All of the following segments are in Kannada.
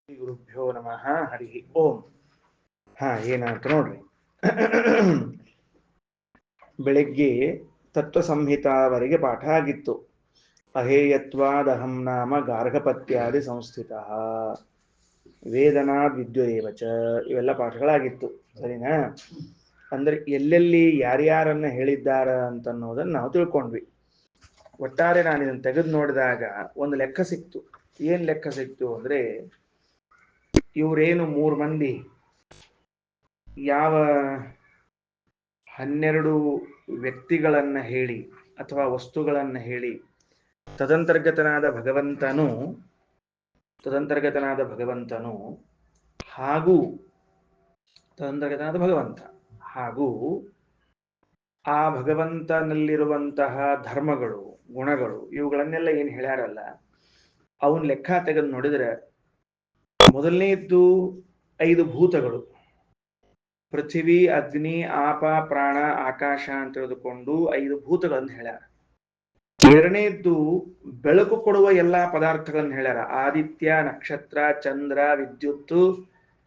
ಗುರುಭ್ಯೋ ನಮಃ ಹರಿ ಓಂ. ಏನಾಯ್ತು ನೋಡ್ರಿ. ಬೆಳಿಗ್ಗೆ ತತ್ವ ಸಂಹಿತಾವರೆಗೆ ಪಾಠ ಆಗಿತ್ತು. ಅಹೇಯತ್ವಾದಹಂ ನಾಮ ಗಾರ್ಹಪತ್ಯಾದಿ ಸಂಸ್ಥಿತ ವೇದನಾ ವಿದ್ಯುರೇವಚ ಇವೆಲ್ಲ ಪಾಠಗಳಾಗಿತ್ತು. ಸರಿನಾ? ಅಂದ್ರೆ ಎಲ್ಲೆಲ್ಲಿ ಯಾರ್ಯಾರನ್ನ ಹೇಳಿದ್ದಾರ ಅಂತನ್ನೋದನ್ನ ನಾವು ತಿಳ್ಕೊಂಡ್ವಿ. ಒಟ್ಟಾರೆ ನಾನು ಇದನ್ನು ತೆಗೆದು ನೋಡಿದಾಗ ಒಂದು ಲೆಕ್ಕ ಸಿಕ್ತು. ಏನ್ ಲೆಕ್ಕ ಸಿಕ್ತು ಅಂದ್ರೆ, ಇವರೇನು 3 ಮಂದಿ ಯಾವ 12 ವ್ಯಕ್ತಿಗಳನ್ನ ಹೇಳಿ ಅಥವಾ ವಸ್ತುಗಳನ್ನ ಹೇಳಿ ತದಂತರ್ಗತನಾದ ಭಗವಂತನು ಹಾಗೂ ಭಗವಂತ ಹಾಗೂ ಆ ಭಗವಂತನಲ್ಲಿರುವಂತಹ ಧರ್ಮಗಳು, ಗುಣಗಳು, ಇವುಗಳನ್ನೆಲ್ಲ ಏನು ಹೇಳ್ಯಾರಲ್ಲ, ಅವನ್ ಲೆಕ್ಕ ತೆಗೆದು ನೋಡಿದ್ರೆ ಮೊದಲನೇದ್ದು 5 ಭೂತಗಳು, ಪೃಥ್ವಿ, ಅಗ್ನಿ, ಆಪ, ಪ್ರಾಣ, ಆಕಾಶ ಅಂತ ತಿಳಿದುಕೊಂಡು 5 ಭೂತಗಳನ್ನು ಹೇಳ್ಯಾರ. ಎರಡನೇದ್ದು ಬೆಳಕು ಕೊಡುವ ಎಲ್ಲಾ ಪದಾರ್ಥಗಳನ್ನು ಹೇಳ್ಯಾರ. ಆದಿತ್ಯ, ನಕ್ಷತ್ರ, ಚಂದ್ರ, ವಿದ್ಯುತ್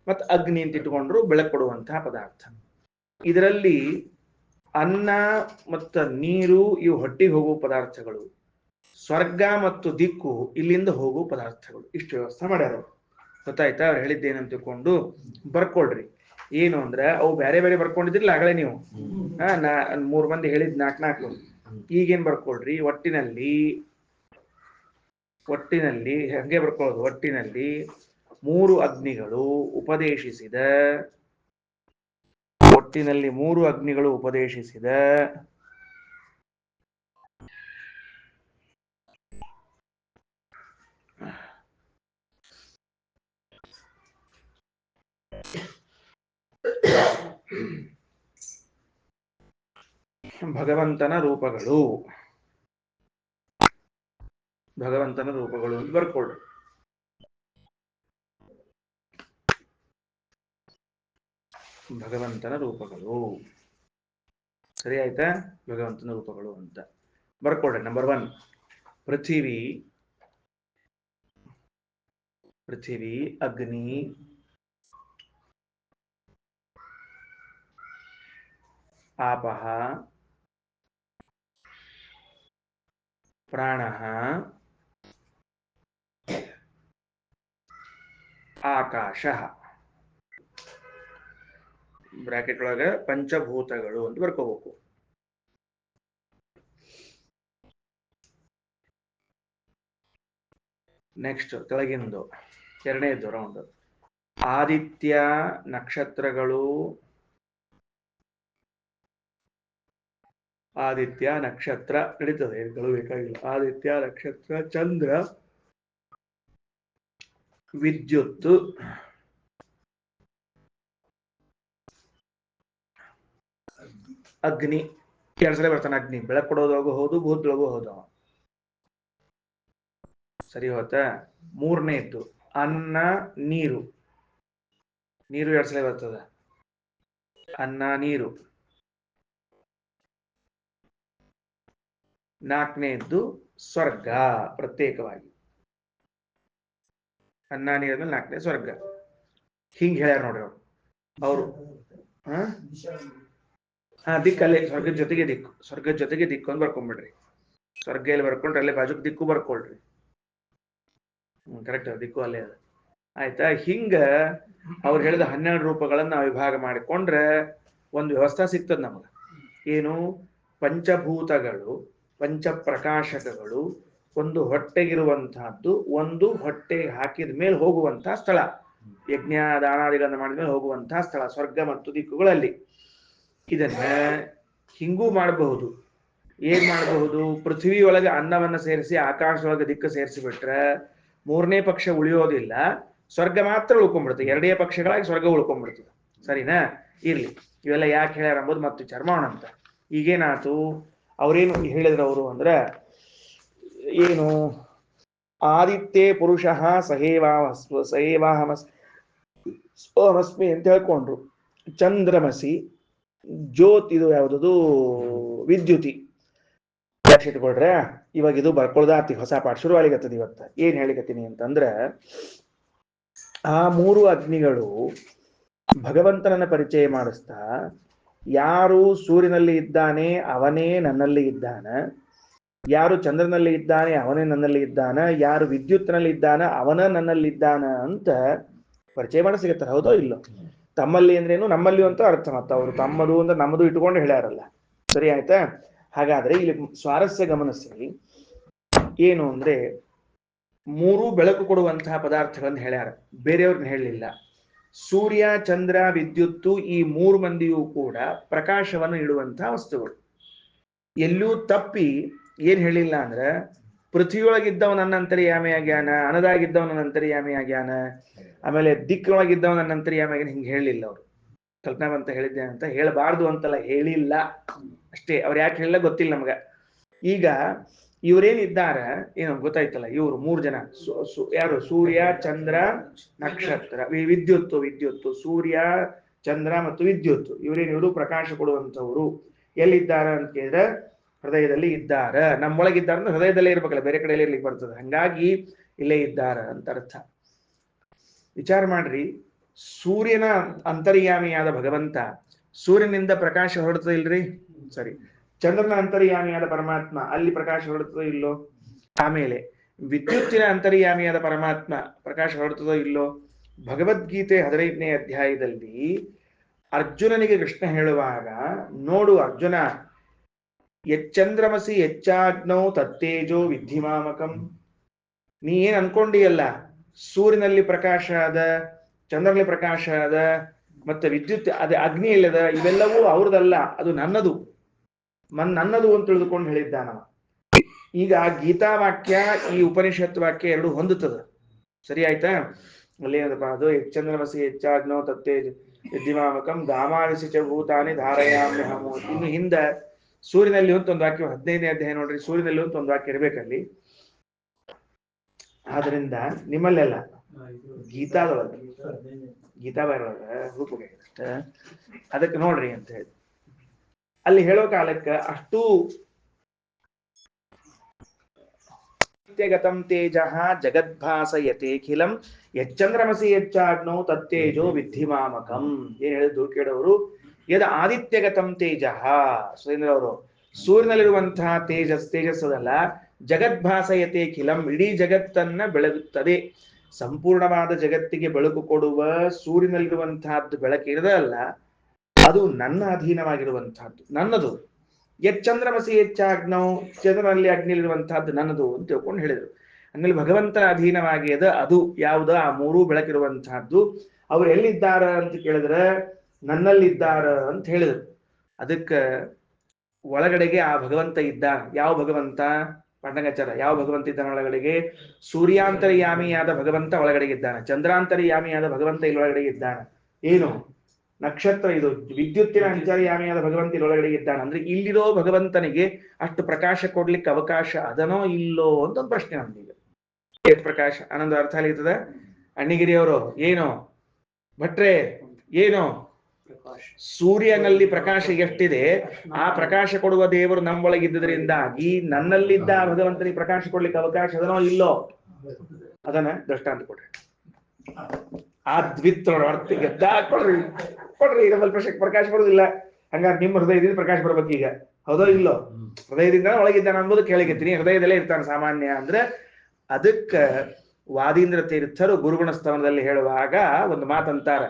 ಮತ್ತು ಅಗ್ನಿ ಅಂತ ಇಟ್ಟುಕೊಂಡ್ರು ಬೆಳಕು ಕೊಡುವಂತಹ ಪದಾರ್ಥ. ಇದರಲ್ಲಿ ಅನ್ನ ಮತ್ತು ನೀರು ಇವು ಹೊಟ್ಟಿಗೆ ಹೋಗುವ ಪದಾರ್ಥಗಳು, ಸ್ವರ್ಗ ಮತ್ತು ದಿಕ್ಕು ಇಲ್ಲಿಂದ ಹೋಗುವ ಪದಾರ್ಥಗಳು. ಇಷ್ಟು ವ್ಯವಸ್ಥೆ ಮಾಡ್ಯಾರ. ಗೊತ್ತಾಯ್ತಾ? ಅವ್ರು ಹೇಳಿದ್ದೇನಂತ ತಿಳ್ಕೊಂಡು ಬರ್ಕೊಳ್ರಿ. ಏನು ಅಂದ್ರೆ ಅವು ಬೇರೆ ಬೇರೆ ಬರ್ಕೊಂಡಿದ್ರಿಲ್ಲ ಆಗಲೇ ನೀವು. 3 ಮಂದಿ ಹೇಳಿದ್ 4 ಈಗೇನ್ ಬರ್ಕೊಳ್ರಿ. ಒಟ್ಟಿನಲ್ಲಿ ಹಂಗೆ ಬರ್ಕೊಳ್ಳೋದು. ಒಟ್ಟಿನಲ್ಲಿ 3 ಅಗ್ನಿಗಳು ಉಪದೇಶಿಸಿದ ಭಗವಂತನ ರೂಪಗಳು ಅಂತ ಬರ್ಕೊಳ್ರಿ. ಭಗವಂತನ ರೂಪಗಳು ಸರಿ ಆಯ್ತಾ? ಭಗವಂತನ ರೂಪಗಳು ಅಂತ ಬರ್ಕೊಳ್ರಿ. ನಂಬರ್ 1 ಪೃಥಿವಿ, ಅಗ್ನಿ, ಆಪಃ, ಪ್ರಾಣಃ, ಆಕಾಶಃ. ಬ್ರಾಕೆಟ್ ಒಳಗೆ ಪಂಚಭೂತಗಳು ಅಂತ ಬರ್ಕೋಬೇಕು. ನೆಕ್ಸ್ಟ್ ಕೆಳಗಿಂದು 2ನೇದು ರೌಂಡ್. ಆದಿತ್ಯ, ನಕ್ಷತ್ರಗಳು, ನಕ್ಷತ್ರ ನಡೀತದೆ, ಏನ್ಗಳು ಬೇಕಾಗಿಲ್ಲ. ಆದಿತ್ಯ, ನಕ್ಷತ್ರ, ಚಂದ್ರ, ವಿದ್ಯುತ್, ಅಗ್ನಿ. 2 ಸಲ ಬರ್ತಾನೆ ಅಗ್ನಿ. ಬೆಳಕು ಕೊಡೋದೊಳಗೂ ಹೌದು, ಭೂತದೊಳಗೂ ಹೌದು. ಸರಿ ಹೋತಾ? 3ನೇದ್ದು ಅನ್ನ, ನೀರು. 2 ಸಲ ಬರ್ತದ. ಅನ್ನ, ನೀರು. 4ನೇದ್ದು ಸ್ವರ್ಗ ಪ್ರತ್ಯೇಕವಾಗಿ. ಅನ್ನ, ನೀರ ಮೇಲೆ 4ನೇ ಸ್ವರ್ಗ. ಹಿಂಗ್ ಹೇಳ್ಯಾರ ನೋಡ್ರಿ ಅವರು. ದಿಕ್ಕಲ್ಲೇ ಸ್ವರ್ಗದ ಜೊತೆಗೆ ದಿಕ್ಕು ಅಂತ ಬರ್ಕೊಂಡ್ಬಿಡ್ರಿ. ಸ್ವರ್ಗ ಎಲ್ಲಿ ಬರ್ಕೊಂಡ್ರೆ ಅಲ್ಲೇ ಬಾಜುಕ್ ದಿಕ್ಕು ಬರ್ಕೊಳ್ರಿ. ಕರೆಕ್ಟ್, ದಿಕ್ಕು ಅಲ್ಲೇ ಅದ. ಆಯ್ತಾ? ಹಿಂಗ ಅವ್ರು ಹೇಳಿದ 12 ರೂಪಗಳನ್ನ ನಾವು ವಿಭಾಗ ಮಾಡಿಕೊಂಡ್ರೆ ಒಂದು ವ್ಯವಸ್ಥೆ ಸಿಗ್ತದೆ ನಮಗೆ. ಏನು? ಪಂಚಭೂತಗಳು, ಪಂಚಪ್ರಕಾಶಕಗಳು, ಒಂದು ಹೊಟ್ಟೆಗಿರುವಂತಹದ್ದು, ಒಂದು ಹೊಟ್ಟೆ ಹಾಕಿದ ಮೇಲೆ ಹೋಗುವಂತಹ ಸ್ಥಳ, ಯಜ್ಞ ದಾನಾದಿಗಳನ್ನು ಮಾಡಿದ ಮೇಲೆ ಹೋಗುವಂತಹ ಸ್ಥಳ, ಸ್ವರ್ಗ ಮತ್ತು ದಿಕ್ಕುಗಳಲ್ಲಿ. ಇದನ್ನ ಹಿಂಗೂ ಮಾಡಬಹುದು. ಏನ್ ಮಾಡಬಹುದು? ಪೃಥ್ವಿ ಒಳಗೆ ಅನ್ನವನ್ನ ಸೇರಿಸಿ ಆಕಾಶದೊಳಗೆ ದಿಕ್ಕು ಸೇರಿಸಿಬಿಟ್ರೆ 3ನೇ ಪಕ್ಷ ಉಳಿಯೋದಿಲ್ಲ, ಸ್ವರ್ಗ ಮಾತ್ರ ಉಳ್ಕೊಂಡ್ಬಿಡ್ತದೆ. 2 ಪಕ್ಷಗಳಾಗಿ ಸ್ವರ್ಗ ಉಳ್ಕೊಂಡ್ಬಿಡ್ತದೆ. ಸರಿನಾ? ಇರ್ಲಿ, ಇವೆಲ್ಲ ಯಾಕೆ ಹೇಳ್ಯಾರ ಅಂಬೋದು ಮತ್ತೆ ವಿಚಾರ ಮಾಡೋಣ ಅಂತ. ಈಗೇನಾಯ್ತು? ಅವ್ರೇನು ಹೇಳಿದ್ರು ಅವರು ಅಂದ್ರೆ, ಏನು? ಆದಿತ್ಯೇ ಪುರುಷಃ ಸಹೇವಾಹಮಸ್ಮಿ ಅಂತ ಹೇಳ್ಕೊಂಡ್ರು. ಚಂದ್ರಮಸಿ, ಜ್ಯೋತಿ, ಇದು ಯಾವುದದು? ವಿದ್ಯುತಿ. ಇಟ್ಕೊಳ್ರೆ. ಇವಾಗ ಇದು ಬರ್ಕೊಳ್ದಾತಿ ಹೊಸ ಪಾಠ ಶುರು ಆಗ್ಲಿಕತ್ತದ. ಇವತ್ತ ಏನ್ ಹೇಳಿಕತ್ತೀನಿ ಅಂತಂದ್ರೆ, ಆ ಮೂರು ಅಗ್ನಿಗಳು ಭಗವಂತನನ್ನ ಪರಿಚಯ ಮಾಡಿಸ್ತಾ, ಯಾರು ಸೂರ್ಯನಲ್ಲಿ ಇದ್ದಾನೆ ಅವನೇ ನನ್ನಲ್ಲಿ ಇದ್ದಾನ, ಯಾರು ಚಂದ್ರನಲ್ಲಿ ಇದ್ದಾನೆ ಅವನೇ ನನ್ನಲ್ಲಿ ಇದ್ದಾನ, ಯಾರು ವಿದ್ಯುತ್ನಲ್ಲಿ ಇದ್ದಾನ ಅವನ ನನ್ನಲ್ಲಿ ಇದ್ದಾನ ಅಂತ ಪರಿಚಯ ಮಾಡಿ ಸಿಗುತ್ತಾರೆ. ಹೌದೋ ಇಲ್ಲೋ? ತಮ್ಮಲ್ಲಿ ಅಂದ್ರೇನು, ನಮ್ಮಲ್ಲಿ ಅಂತ ಅರ್ಥ. ಮತ್ತ ಅವರು ತಮ್ಮದು ಅಂದ್ರೆ ನಮ್ಮದು ಇಟ್ಕೊಂಡು ಹೇಳ್ಯಾರಲ್ಲ. ಸರಿ ಆಯ್ತಾ? ಹಾಗಾದ್ರೆ ಇಲ್ಲಿ ಸ್ವಾರಸ್ಯ ಗಮನಿಸಿ. ಏನು ಅಂದ್ರೆ ಮೂರು ಬೆಳಕು ಕೊಡುವಂತಹ ಪದಾರ್ಥಗಳನ್ನು ಹೇಳ್ಯಾರ, ಬೇರೆಯವ್ರನ್ನ ಹೇಳಲಿಲ್ಲ. ಸೂರ್ಯ, ಚಂದ್ರ, ವಿದ್ಯುತ್ತು ಈ ಮೂರು ಮಂದಿಯೂ ಕೂಡ ಪ್ರಕಾಶವನ್ನು ನೀಡುವಂತಹ ವಸ್ತುಗಳು. ಎಲ್ಲೂ ತಪ್ಪಿ ಏನ್ ಹೇಳಿಲ್ಲ ಅಂದ್ರೆ ಪೃಥ್ವಿಯೊಳಗಿದ್ದವ ನನ್ನ ಅಂತರ್ಯಾಮಿ ಆಗ್ಯಾನ, ಅನದಾಗಿದ್ದವ ನನ್ನ ಅಂತರ್ಯಾಮಿ ಆಗ್ಯಾನ, ಆಮೇಲೆ ದಿಕ್ಕೊಳಗಿದ್ದವ ನನ್ನ ಅಂತರ್ಯಾಮಿ ಆಗ್ಯಾನ, ಹಿಂಗೆ ಹೇಳಲಿಲ್ಲ ಅವರು. ಕಲ್ಪನಾ ಅಂತ ಹೇಳಿದ್ದೆ ಅಂತ ಹೇಳಬಾರ್ದು ಅಂತಲ್ಲ, ಹೇಳಿಲ್ಲ ಅಷ್ಟೇ. ಅವ್ರು ಯಾಕೆ ಹೇಳಿಲ್ಲ ಗೊತ್ತಿಲ್ಲ ನಮ್ಗ. ಈಗ ಇವರೇನಿದ್ದಾರೆ ಏನು ಗೊತ್ತಾಯ್ತಲ್ಲ, ಇವರು ಮೂರು ಜನ ಯಾರು? ಸೂರ್ಯ, ಚಂದ್ರ, ನಕ್ಷತ್ರ, ವಿದ್ಯುತ್ತು. ಸೂರ್ಯ, ಚಂದ್ರ ಮತ್ತು ವಿದ್ಯುತ್ತು ಇವರು ಪ್ರಕಾಶ ಕೊಡುವಂತವರು. ಎಲ್ಲಿದ್ದಾರೆ ಅಂತ ಕೇಳಿದ್ರೆ ಹೃದಯದಲ್ಲಿ ಇದ್ದಾರ. ನಮ್ಮೊಳಗಿದ್ದಾರೆ ಅಂದ್ರೆ ಹೃದಯದಲ್ಲೇ ಇರ್ಬೇಕಲ್ಲ, ಬೇರೆ ಕಡೆಯಲ್ಲಿ ಇರ್ಲಿಕ್ಕೆ ಬರ್ತದೆ. ಹಂಗಾಗಿ ಇಲ್ಲೇ ಇದ್ದಾರ ಅಂತ ಅರ್ಥ. ವಿಚಾರ ಮಾಡ್ರಿ, ಸೂರ್ಯನ ಅಂತರ್ಯಾಮಿಯಾದ ಭಗವಂತ ಸೂರ್ಯನಿಂದ ಪ್ರಕಾಶ ಹೊರಡ್ತದೆ ಇಲ್ರಿ? ಸರಿ. ಚಂದ್ರನ ಅಂತರ್ಯಾಮಿಯಾದ ಪರಮಾತ್ಮ ಅಲ್ಲಿ ಪ್ರಕಾಶ ಹೊರಡ್ತದೋ ಇಲ್ಲೋ? ಆಮೇಲೆ ವಿದ್ಯುತ್ತಿನ ಅಂತರ್ಯಾಮಿಯಾದ ಪರಮಾತ್ಮ ಪ್ರಕಾಶ ಹೊರಡ್ತದೋ ಇಲ್ಲೋ? ಭಗವದ್ಗೀತೆ 15ನೇ ಅಧ್ಯಾಯದಲ್ಲಿ ಅರ್ಜುನನಿಗೆ ಕೃಷ್ಣ ಹೇಳುವಾಗ, ನೋಡು ಅರ್ಜುನ, ಎಚ್ಚಂದ್ರಮಸಿ ಎಚ್ಚಾಗ್ನೌ ತತ್ತೇಜೋ ವಿದ್ಧಿಮಾಮಕಂ. ನೀ ಏನ್ ಅನ್ಕೊಂಡಿಯಲ್ಲ, ಸೂರ್ಯನಲ್ಲಿ ಪ್ರಕಾಶ ಅದ, ಚಂದ್ರನಲ್ಲಿ ಪ್ರಕಾಶ ಅದ, ಮತ್ತೆ ವಿದ್ಯುತ್ ಅದೇ ಅಗ್ನಿ ಇಲ್ಲದ, ಇವೆಲ್ಲವೂ ಅವ್ರದಲ್ಲ, ಅದು ನನ್ನದು, ನನ್ನದು ಅಂತ ತಿಳಿದುಕೊಂಡು ಹೇಳಿದ್ದಾನ. ಈಗ ಗೀತಾ ವಾಕ್ಯ ಈ ಉಪನಿಷತ್ ವಾಕ್ಯ ಎರಡು ಹೊಂದುತ್ತದೆ. ಸರಿ ಆಯ್ತಾ? ಅಲ್ಲಿ ಏನಪ್ಪ ಅದು? ಎಚ್ಚಂದ್ರಮಸಿ ಹೆಚ್ಚಾಗ್ನೋ ತತ್ತೇಜ ವಿದ್ಧಿಮಾಮಕಂ ಗಾಮಾವಿಸಿ ಚ ಭೂತಾನಿ ಧಾರಯಾಮ್ಯಹಮು. ಇನ್ನು ಹಿಂದ ಸೂರ್ಯನಲ್ಲಿ ಅಂತ ಒಂದು ವಾಕ್ಯ, 15ನೇ ಅಧ್ಯಾಯ ನೋಡ್ರಿ, ಸೂರ್ಯನಲ್ಲಿ ಅಂತ ಒಂದು ವಾಕ್ಯ ಇರ್ಬೇಕಲ್ಲಿ. ಆದ್ರಿಂದ ನಿಮ್ಮಲ್ಲೆಲ್ಲ ಗೀತಾದೊಳಗೆ, ಗೀತಾ ಬರೋದ ರೂಪಗೆ ಅದಕ್ಕೆ ನೋಡ್ರಿ ಅಂತ ಹೇಳಿ ಅಲ್ಲಿ ಹೇಳೋ ಕಾಲಕ್ಕೆ ಅಷ್ಟು ನಿತ್ಯಗತಂ ತೇಜ ಜಗದ್ಭಾಸಯತೇಖಿಲಂ ಯಚ್ಚಂದ್ರಮಸಿ ಯಚ್ಚಾಗ್ನೌ ತತ್ತೇಜೋ ವಿದ್ಧಿಮಾಮಕಂ. ಏನ್ ಹೇಳಿದ್ರು ಕೇಳೋರು? ಯದ ಆದಿತ್ಯಗತಂ ತೇಜ, ಸುರೇಂದ್ರ ಅವರು, ಸೂರ್ಯನಲ್ಲಿರುವಂತಹ ತೇಜಸ್ಸದಲ್ಲ, ಜಗದ್ಭಾಸಯತೇಖಿಲಂ, ಇಡೀ ಜಗತ್ತನ್ನ ಬೆಳಗುತ್ತದೆ. ಸಂಪೂರ್ಣವಾದ ಜಗತ್ತಿಗೆ ಬೆಳಕು ಕೊಡುವ ಸೂರ್ಯನಲ್ಲಿರುವಂತಹದ್ದು ಬೆಳಕಿರದಲ್ಲ, ಅದು ನನ್ನ ಅಧೀನವಾಗಿರುವಂತಹದ್ದು, ನನ್ನದು. ಎಚ್ಚಂದ್ರಮಸಿ ಹೆಚ್ಚಾಗ್ನೌ, ಚಂದ್ರನಲ್ಲಿ ಅಗ್ನಿಲಿರುವಂತಹದ್ದು ನನ್ನದು ಅಂತ ತಿಳ್ಕೊಂಡು ಹೇಳಿದರು. ಆಮೇಲೆ ಭಗವಂತನ ಅಧೀನವಾಗಿ ಅದ, ಅದು ಯಾವುದು? ಆ ಮೂರೂ ಬೆಳಕಿರುವಂತಹದ್ದು. ಅವ್ರು ಎಲ್ಲಿದ್ದಾರ ಅಂತ ಕೇಳಿದ್ರೆ ನನ್ನಲ್ಲಿದ್ದಾರ ಅಂತ ಹೇಳಿದರು. ಅದಕ್ಕೆ ಒಳಗಡೆಗೆ ಆ ಭಗವಂತ ಇದ್ದ. ಯಾವ ಭಗವಂತ? ಪಂಡಂಗಾಚಾರ, ಯಾವ ಭಗವಂತ ಇದ್ದಾನೆ ಒಳಗಡೆಗೆ? ಸೂರ್ಯಾಂತರ್ಯಾಮಿಯಾದ ಭಗವಂತ ಒಳಗಡೆಗೆ ಇದ್ದಾನೆ, ಚಂದ್ರಾಂತರ್ಯಾಮಿಯಾದ ಭಗವಂತ ಇಲ್ಲೊಳಗಡೆ ಇದ್ದಾನೆ. ಏನು? ನಕ್ಷತ್ರ ಇದು ವಿದ್ಯುತ್ತಿನ ಅಂತರ್ಯಾಮಿಯಾದ ಭಗವಂತ ಇಲ್ಲೊಳಗಡೆ ಇದ್ದಾನೆ. ಅಂದ್ರೆ ಇಲ್ಲಿರೋ ಭಗವಂತನಿಗೆ ಅಷ್ಟು ಪ್ರಕಾಶ ಕೊಡ್ಲಿಕ್ಕೆ ಅವಕಾಶ ಅದನೋ ಇಲ್ಲೋ ಅಂತ ಒಂದು ಪ್ರಶ್ನೆ ನಮ್ದೀಗ. ಎಷ್ಟು ಪ್ರಕಾಶ? ಆನಂದ ಅರ್ಥ ಆಗ್ತದ? ಅಣ್ಣಿಗಿರಿಯವರು ಏನು ಭಟ್ರೆ ಏನು? ಸೂರ್ಯನಲ್ಲಿ ಪ್ರಕಾಶ ಎಷ್ಟಿದೆ, ಆ ಪ್ರಕಾಶ ಕೊಡುವ ದೇವರು ನಮ್ಮೊಳಗಿದ್ದರಿಂದ ನನ್ನಲ್ಲಿದ್ದ ಭಗವಂತನಿಗೆ ಪ್ರಕಾಶ ಕೊಡ್ಲಿಕ್ಕೆ ಅವಕಾಶ ಅದನೋ ಇಲ್ಲೋ? ಅದನ್ನ ದೃಷ್ಟಾಂತ ಕೊಡ್ರಿ. ಆ ದ್ವಿತ್ರ ಅರ್ಥಿಗೆ ಕೊಡ್ರಿ ನಮ್ಮಲ್ಲಿ ಪ್ರಕಾಶ ಬರುದಿಲ್ಲ, ಹಂಗಾರೆ ನಿಮ್ಮ ಹೃದಯದಿಂದ ಪ್ರಕಾಶ ಬರ್ಬೇಕು ಈಗ. ಹೌದೋ ಇಲ್ಲೋ? ಹೃದಯದಿಂದ ಒಳಗಿದ್ದಾನೆ ಅನ್ಬೋದು ಕೇಳಿಗೆತ್ತೀನಿ. ಹೃದಯದಲ್ಲೇ ಇರ್ತಾನೆ ಸಾಮಾನ್ಯ ಅಂದ್ರೆ. ಅದಕ್ಕ ವಾದೀಂದ್ರ ತೀರ್ಥರು ಗುರುಗುಣ ಸ್ತವನದಲ್ಲಿ ಹೇಳುವಾಗ ಒಂದು ಮಾತಂತಾರ,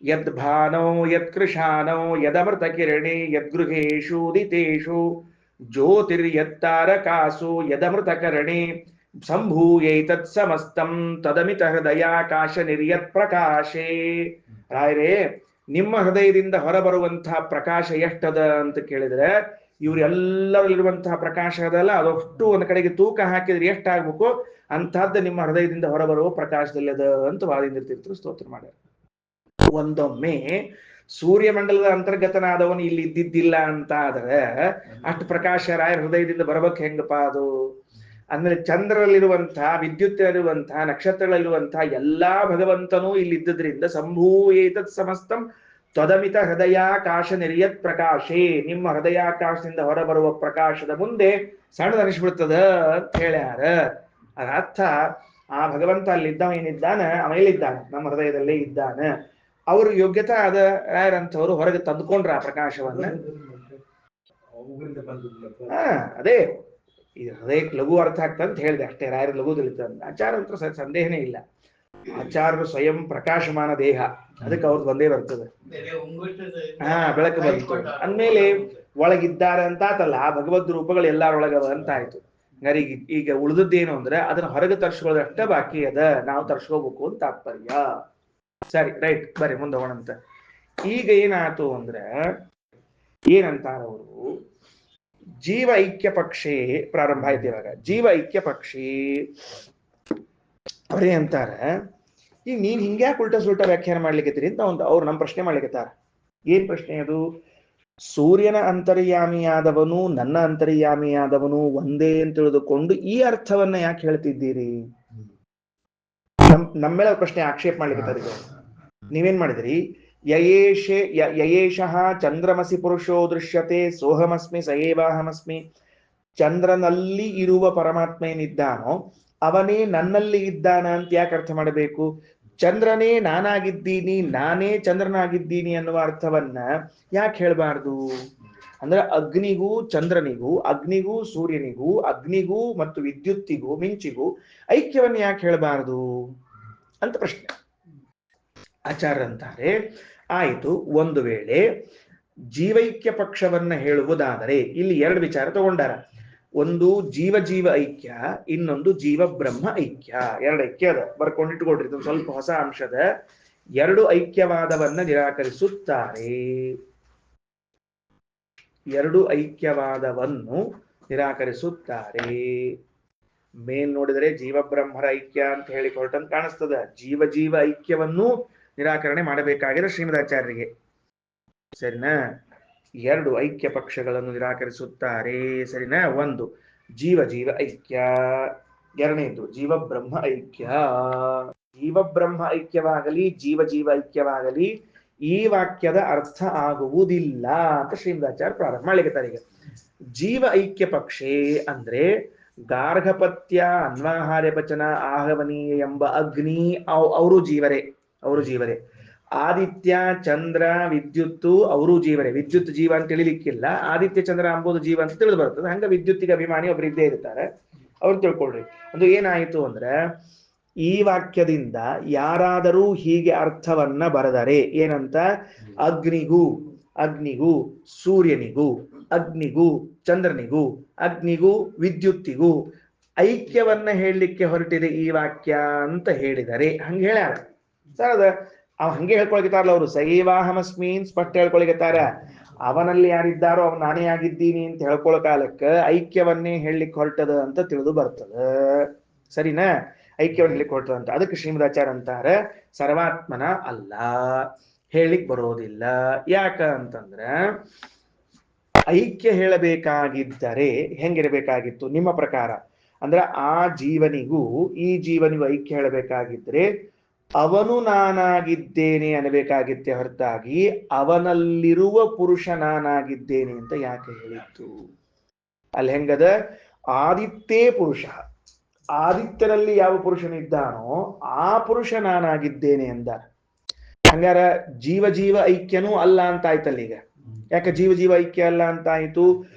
ಯದ್ ಭಾನೋ ಯತ್ ಕೃಶಾನೋ ಯದಮೃತ ಕಿರಣಿ ಯದ್ಗೃಹೇಶು ದಿತೇಶು ಜ್ಯೋತಿರ್ಯತ್ತಾರಕಾಸು ಯದಮೃತ ಕರಣಿ ಸಂಭೂಯೈತತ್ ಸಮಸ್ತಂ ತದಮಿತ ಹೃದಯಾಕಾಶ ನಿರ್ಯತ್ ಪ್ರಕಾಶೇ. ರಾಯರೇ, ನಿಮ್ಮ ಹೃದಯದಿಂದ ಹೊರಬರುವಂತಹ ಪ್ರಕಾಶ ಎಷ್ಟದ ಅಂತ ಕೇಳಿದ್ರೆ, ಇವರೆಲ್ಲರಲ್ಲಿರುವಂತಹ ಪ್ರಕಾಶ ಅದಲ್ಲ, ಅದಷ್ಟು ಒಂದು ಕಡೆಗೆ ತೂಕ ಹಾಕಿದ್ರೆ ಎಷ್ಟಾಗ್ಬೇಕು ಅಂತಹದ್ದು ನಿಮ್ಮ ಹೃದಯದಿಂದ ಹೊರಬರುವ ಪ್ರಕಾಶದಲ್ಲಿ ಅದ ಅಂತ ವಾದೀಂದ್ರ ತೀರ್ಥರು ಸ್ತೋತ್ರ ಮಾಡ್ಯಾರ. ಒಂದೊಮ್ಮೆ ಸೂರ್ಯಮಂಡಲದ ಅಂತರ್ಗತನಾದವನು ಇಲ್ಲಿ ಇದ್ದಿದ್ದಿಲ್ಲ ಅಂತ ಆದ್ರೆ ಅಷ್ಟು ಪ್ರಕಾಶ ರಾಯರ ಹೃದಯದಿಂದ ಬರ್ಬೇಕು ಹೆಂಗಪ್ಪ ಅದು? ಅಂದ್ರೆ ಚಂದ್ರರಲ್ಲಿರುವಂತಹ, ವಿದ್ಯುತ್ತಿನಲ್ಲಿರುವಂತಹ, ನಕ್ಷತ್ರಗಳಲ್ಲಿರುವಂತಹ ಎಲ್ಲಾ ಭಗವಂತನೂ ಇಲ್ಲಿದ್ದರಿಂದ ಸಂಭೂಯೇತತ್ ಸಮಸ್ತಂ ತ್ವದಮಿತ ಹೃದಯಾಕಾಶ ನಿರ್ಯತ್ ಪ್ರಕಾಶೇ. ನಿಮ್ಮ ಹೃದಯಾಕಾಶದಿಂದ ಹೊರಬರುವ ಪ್ರಕಾಶದ ಮುಂದೆ ಸಣ್ಣದನಿಸ್ಬಿಡ್ತದ ಅಂತ ಹೇಳ್ಯಾರ. ಅರ್ಥ ಆ ಭಗವಂತ ಅಲ್ಲಿದ್ದವ ಏನಿದ್ದಾನೆ ಅವ ಎಲ್ಲಿದ್ದಾನೆ ನಮ್ಮ ಹೃದಯದಲ್ಲೇ ಇದ್ದಾನೆ. ಅವರು ಯೋಗ್ಯತಾ ಅದ ಯಾರಂಥವ್ರು ಹೊರಗೆ ತಂದುಕೊಂಡ್ರ ಆ ಪ್ರಕಾಶವನ್ನ. ಅದೇ ಈ ಹೃದಯಕ್ಕೆ ಲಘು ಅರ್ಥ ಆಗ್ತದೆ ಅಂತ ಹೇಳಿದೆ ಅಷ್ಟೇ. ರಾಯರ ಲಘು ತಿಳಿತಂತ ಆಚಾರ ಅಂತ ಸಂದೇಹನೇ ಇಲ್ಲ. ಆಚಾರ್ಯರು ಸ್ವಯಂ ಪ್ರಕಾಶಮಾನ ದೇಹ, ಅದಕ್ಕೆ ಅವ್ರದ್ದು ಒಂದೇ ಬರ್ತದೆ. ಬೆಳಕು ಬಂತು ಅಂದ್ಮೇಲೆ ಒಳಗಿದ್ದಾರೆ ಅಂತ ಆತಲ್ಲ, ಆ ಭಗವದ್ ರೂಪಗಳು ಎಲ್ಲಾರೊಳಗವ ಅಂತ ಆಯ್ತು. ಹಂಗಾರೆ ಈಗ ಉಳಿದದ್ದೇನು ಅಂದ್ರೆ ಅದನ್ನ ಹೊರಗೆ ತರ್ಸ್ಕೊಳ್ಳೋದಷ್ಟೇ ಬಾಕಿ ಅದ, ನಾವು ತರ್ಸ್ಕೋಬೇಕು ಅಂತ ತಾತ್ಪರ್ಯ. ಸರಿ, ರೈಟ್, ಬರ್ರಿ ಮುಂದೆ ಹೋಗೋಣಂತ. ಈಗ ಏನಾಯ್ತು ಅಂದ್ರೆ ಏನಂತಾರ ಅವರು, ಜೀವ ಐಕ್ಯ ಪಕ್ಷೇ ಪ್ರಾರಂಭ ಆಯ್ತು. ಇವಾಗ ಜೀವ ಐಕ್ಯ ಪಕ್ಷಿ ಅವ್ರೇ ಅಂತಾರ, ಈಗ ನೀನ್ ಹಿಂಗ್ಯಾಕೆ ಉಲ್ಟಾ ಸುಲ್ಟಾ ವ್ಯಾಖ್ಯಾನ ಮಾಡ್ಲಿಕ್ಕತ್ತೀರಿ ಅಂತ ಅವ್ರು ನಮ್ಮ ಪ್ರಶ್ನೆ ಮಾಡ್ಲಿಕ್ಕತ್ತಾರ. ಏನ್ ಪ್ರಶ್ನೆ ಅದು? ಸೂರ್ಯನ ಅಂತರ್ಯಾಮಿಯಾದವನು ನನ್ನ ಅಂತರ್ಯಾಮಿಯಾದವನು ಒಂದೇ ಅಂತ ತಿಳಿದುಕೊಂಡು ಈ ಅರ್ಥವನ್ನ ಯಾಕೆ ಹೇಳ್ತಿದ್ದೀರಿ? ನಮ್ಮೇಲೆ ಪ್ರಶ್ನೆ ಆಕ್ಷೇಪ ಮಾಡ್ಲಿಕ್ಕೆ. ನೀವೇನ್ ಮಾಡಿದ್ರಿ? ಯಯೇಷಃ ಚಂದ್ರಮಸಿ ಪುರುಷೋ ದೃಶ್ಯತೆ ಸೋಹಮಸ್ಮಿ ಸಯೇವಾಹಮಸ್ಮಿ. ಚಂದ್ರನಲ್ಲಿ ಇರುವ ಪರಮಾತ್ಮ ಏನಿದ್ದಾನೋ ಅವನೇ ನನ್ನಲ್ಲಿ ಇದ್ದಾನ ಅಂತ ಯಾಕೆ ಅರ್ಥ ಮಾಡಬೇಕು? ಚಂದ್ರನೇ ನಾನಾಗಿದ್ದೀನಿ, ನಾನೇ ಚಂದ್ರನಾಗಿದ್ದೀನಿ ಅನ್ನುವ ಅರ್ಥವನ್ನ ಯಾಕೆ ಹೇಳ್ಬಾರ್ದು? ಅಂದ್ರೆ ಅಗ್ನಿಗೂ ಚಂದ್ರನಿಗೂ, ಅಗ್ನಿಗೂ ಸೂರ್ಯನಿಗೂ, ಅಗ್ನಿಗೂ ಮತ್ತು ವಿದ್ಯುತ್ತಿಗೂ ಮಿಂಚಿಗೂ ಐಕ್ಯವನ್ನ ಯಾಕೆ ಹೇಳ್ಬಾರ್ದು ಅಂತ ಪ್ರಶ್ನೆ. ಆಚಾರ್ಯರಂತಾರೆ, ಆಯಿತು, ಒಂದು ವೇಳೆ ಜೀವೈಕ್ಯ ಪಕ್ಷವನ್ನ ಹೇಳುವುದಾದರೆ ಇಲ್ಲಿ ಎರಡು ವಿಚಾರ ತಗೊಂಡಾರ. ಒಂದು ಜೀವ ಜೀವ ಐಕ್ಯ, ಇನ್ನೊಂದು ಜೀವ ಬ್ರಹ್ಮ ಐಕ್ಯ. ಎರಡು ಐಕ್ಯ ಅದ, ಬರ್ಕೊಂಡಿಟ್ಕೊಡ್ರಿ, ಇದು ಸ್ವಲ್ಪ ಹೊಸ ಅಂಶದ. ಎರಡು ಐಕ್ಯವಾದವನ್ನ ನಿರಾಕರಿಸುತ್ತಾರೆ. ಎರಡು ಐಕ್ಯವಾದವನ್ನು ನಿರಾಕರಿಸುತ್ತಾರೆ. ಮೇಲ್ ನೋಡಿದರೆ ಜೀವ ಬ್ರಹ್ಮರ ಐಕ್ಯ ಅಂತ ಹೇಳಿ ಹೊರಟಂತ ಕಾಣಿಸ್ತದ. ಜೀವ ಜೀವ ಐಕ್ಯವನ್ನು ನಿರಾಕರಣೆ ಮಾಡಬೇಕಾಗಿದೆ ಶ್ರೀಮದಾಚಾರ್ಯರಿಗೆ. ಸರಿನಾ? ಎರಡು ಐಕ್ಯ ಪಕ್ಷಗಳನ್ನು ನಿರಾಕರಿಸುತ್ತಾರೆ. ಸರಿನಾ? ಒಂದು ಜೀವ ಜೀವ ಐಕ್ಯ, ಎರಡನೇದು ಜೀವ ಬ್ರಹ್ಮ ಐಕ್ಯ. ಜೀವ ಬ್ರಹ್ಮ ಐಕ್ಯವಾಗಲಿ ಜೀವ ಜೀವ ಐಕ್ಯವಾಗಲಿ ಈ ವಾಕ್ಯದ ಅರ್ಥ ಆಗುವುದಿಲ್ಲ ಅಂತ ಶ್ರೀಮದಾಚಾರ್ಯ ಪ್ರಾರಂಭ ಮಾಡಲಿಕ್ಕೆ. ಈಗ ಜೀವ ಐಕ್ಯ ಪಕ್ಷೇ ಅಂದ್ರೆ ಗಾರ್ಹಪತ್ಯ ಅನ್ವಾಹಾರ್ಯ ಪಚನ ಆಹವನೀಯ ಎಂಬ ಅಗ್ನಿ ಅವರು ಜೀವರೇ, ಅವರು ಜೀವರೇ. ಆದಿತ್ಯ ಚಂದ್ರ ವಿದ್ಯುತ್ತು ಅವರು ಜೀವರೇ. ವಿದ್ಯುತ್ ಜೀವ ಅಂತ ತಿಳಿಲಿಕ್ಕಿಲ್ಲ, ಆದಿತ್ಯ ಚಂದ್ರ ಅಂಬುದು ಜೀವ ಅಂತ ತಿಳಿದು ಬರ್ತದೆ. ಹಂಗ ವಿದ್ಯುತ್ತಿಗೆ ಅಭಿಮಾನಿ ಒಬ್ರು ಇದ್ದೇ ಇರ್ತಾರೆ, ಅವ್ರು ತಿಳ್ಕೊಳ್ರಿ. ಅದು ಏನಾಯಿತು ಅಂದ್ರೆ ಈ ವಾಕ್ಯದಿಂದ ಯಾರಾದರೂ ಹೀಗೆ ಅರ್ಥವನ್ನ ಬರೆದರೆ ಏನಂತ, ಅಗ್ನಿಗೂ ಅಗ್ನಿಗೂ ಸೂರ್ಯನಿಗೂ, ಅಗ್ನಿಗೂ ಚಂದ್ರನಿಗೂ, ಅಗ್ನಿಗೂ ವಿದ್ಯುತ್ತಿಗೂ ಐಕ್ಯವನ್ನ ಹೇಳಲಿಕ್ಕೆ ಹೊರಟಿದೆ ಈ ವಾಕ್ಯ ಅಂತ ಹೇಳಿದರೆ, ಹಂಗೆ ಹೇಳ್ಯಾರ ಸರ್. ಅದ ಹಂಗೆ ಹೇಳ್ಕೊಳಗಿತಾರಲ್ಲ ಅವರು, ಸೈವಾಹಮಸ್ಮೀನ್ ಸ್ಪಷ್ಟ ಹೇಳ್ಕೊಳಗಿತಾರ. ಅವನಲ್ಲಿ ಯಾರಿದ್ದಾರೋ ಅವನು ನಾನೇ ಆಗಿದ್ದೀನಿ ಅಂತ ಹೇಳ್ಕೊಳ್ಳೋ ಕಾಲಕ್ಕೆ ಐಕ್ಯವನ್ನೇ ಹೇಳಲಿಕ್ಕೆ ಹೊರಟದ ಅಂತ ತಿಳಿದು ಬರ್ತದ. ಸರಿನಾ? ಐಕ್ಯವನ್ನು ಹೇಳಲಿಕ್ಕೆ ಹೊರಟದ ಅಂತ. ಅದಕ್ಕೆ ಶ್ರೀಮದಾಚಾರ್ಯ ಅಂತಾರ, ಸರ್ವಾತ್ಮನ ಅಲ್ಲ, ಹೇಳಲಿಕ್ಕೆ ಬರೋದಿಲ್ಲ. ಯಾಕ ಅಂತಂದ್ರ ಐಕ್ಯ ಹೇಳಬೇಕಾಗಿದ್ದರೆ ಹೆಂಗಿರಬೇಕಾಗಿತ್ತು ನಿಮ್ಮ ಪ್ರಕಾರ? ಅಂದ್ರೆ ಆ ಜೀವನಿಗೂ ಈ ಜೀವನಿಗೂ ಐಕ್ಯ ಹೇಳಬೇಕಾಗಿದ್ರೆ ಅವನು ನಾನಾಗಿದ್ದೇನೆ ಅನ್ನಬೇಕಾಗಿತ್ತೆ ಹೊರತಾಗಿ ಅವನಲ್ಲಿರುವ ಪುರುಷ ನಾನಾಗಿದ್ದೇನೆ ಅಂತ ಯಾಕೆ ಹೇಳಿತ್ತು? ಅಲ್ಲಿ ಹೆಂಗದ, ಆದಿತ್ಯೇ ಪುರುಷ, ಆದಿತ್ಯನಲ್ಲಿ ಯಾವ ಪುರುಷನಿದ್ದಾನೋ ಆ ಪುರುಷ ನಾನಾಗಿದ್ದೇನೆ ಎಂದ. ಹಂಗಾರ ಜೀವ ಜೀವ ಐಕ್ಯನೂ ಅಲ್ಲ ಅಂತ ಆಯ್ತಲ್ಲ ಈಗ. ಯಾಕೆ ಜೀವ ಜೀವ ಐಕ್ಯ ಅಲ್ಲ ಅಂತ ಆಯ್ತು?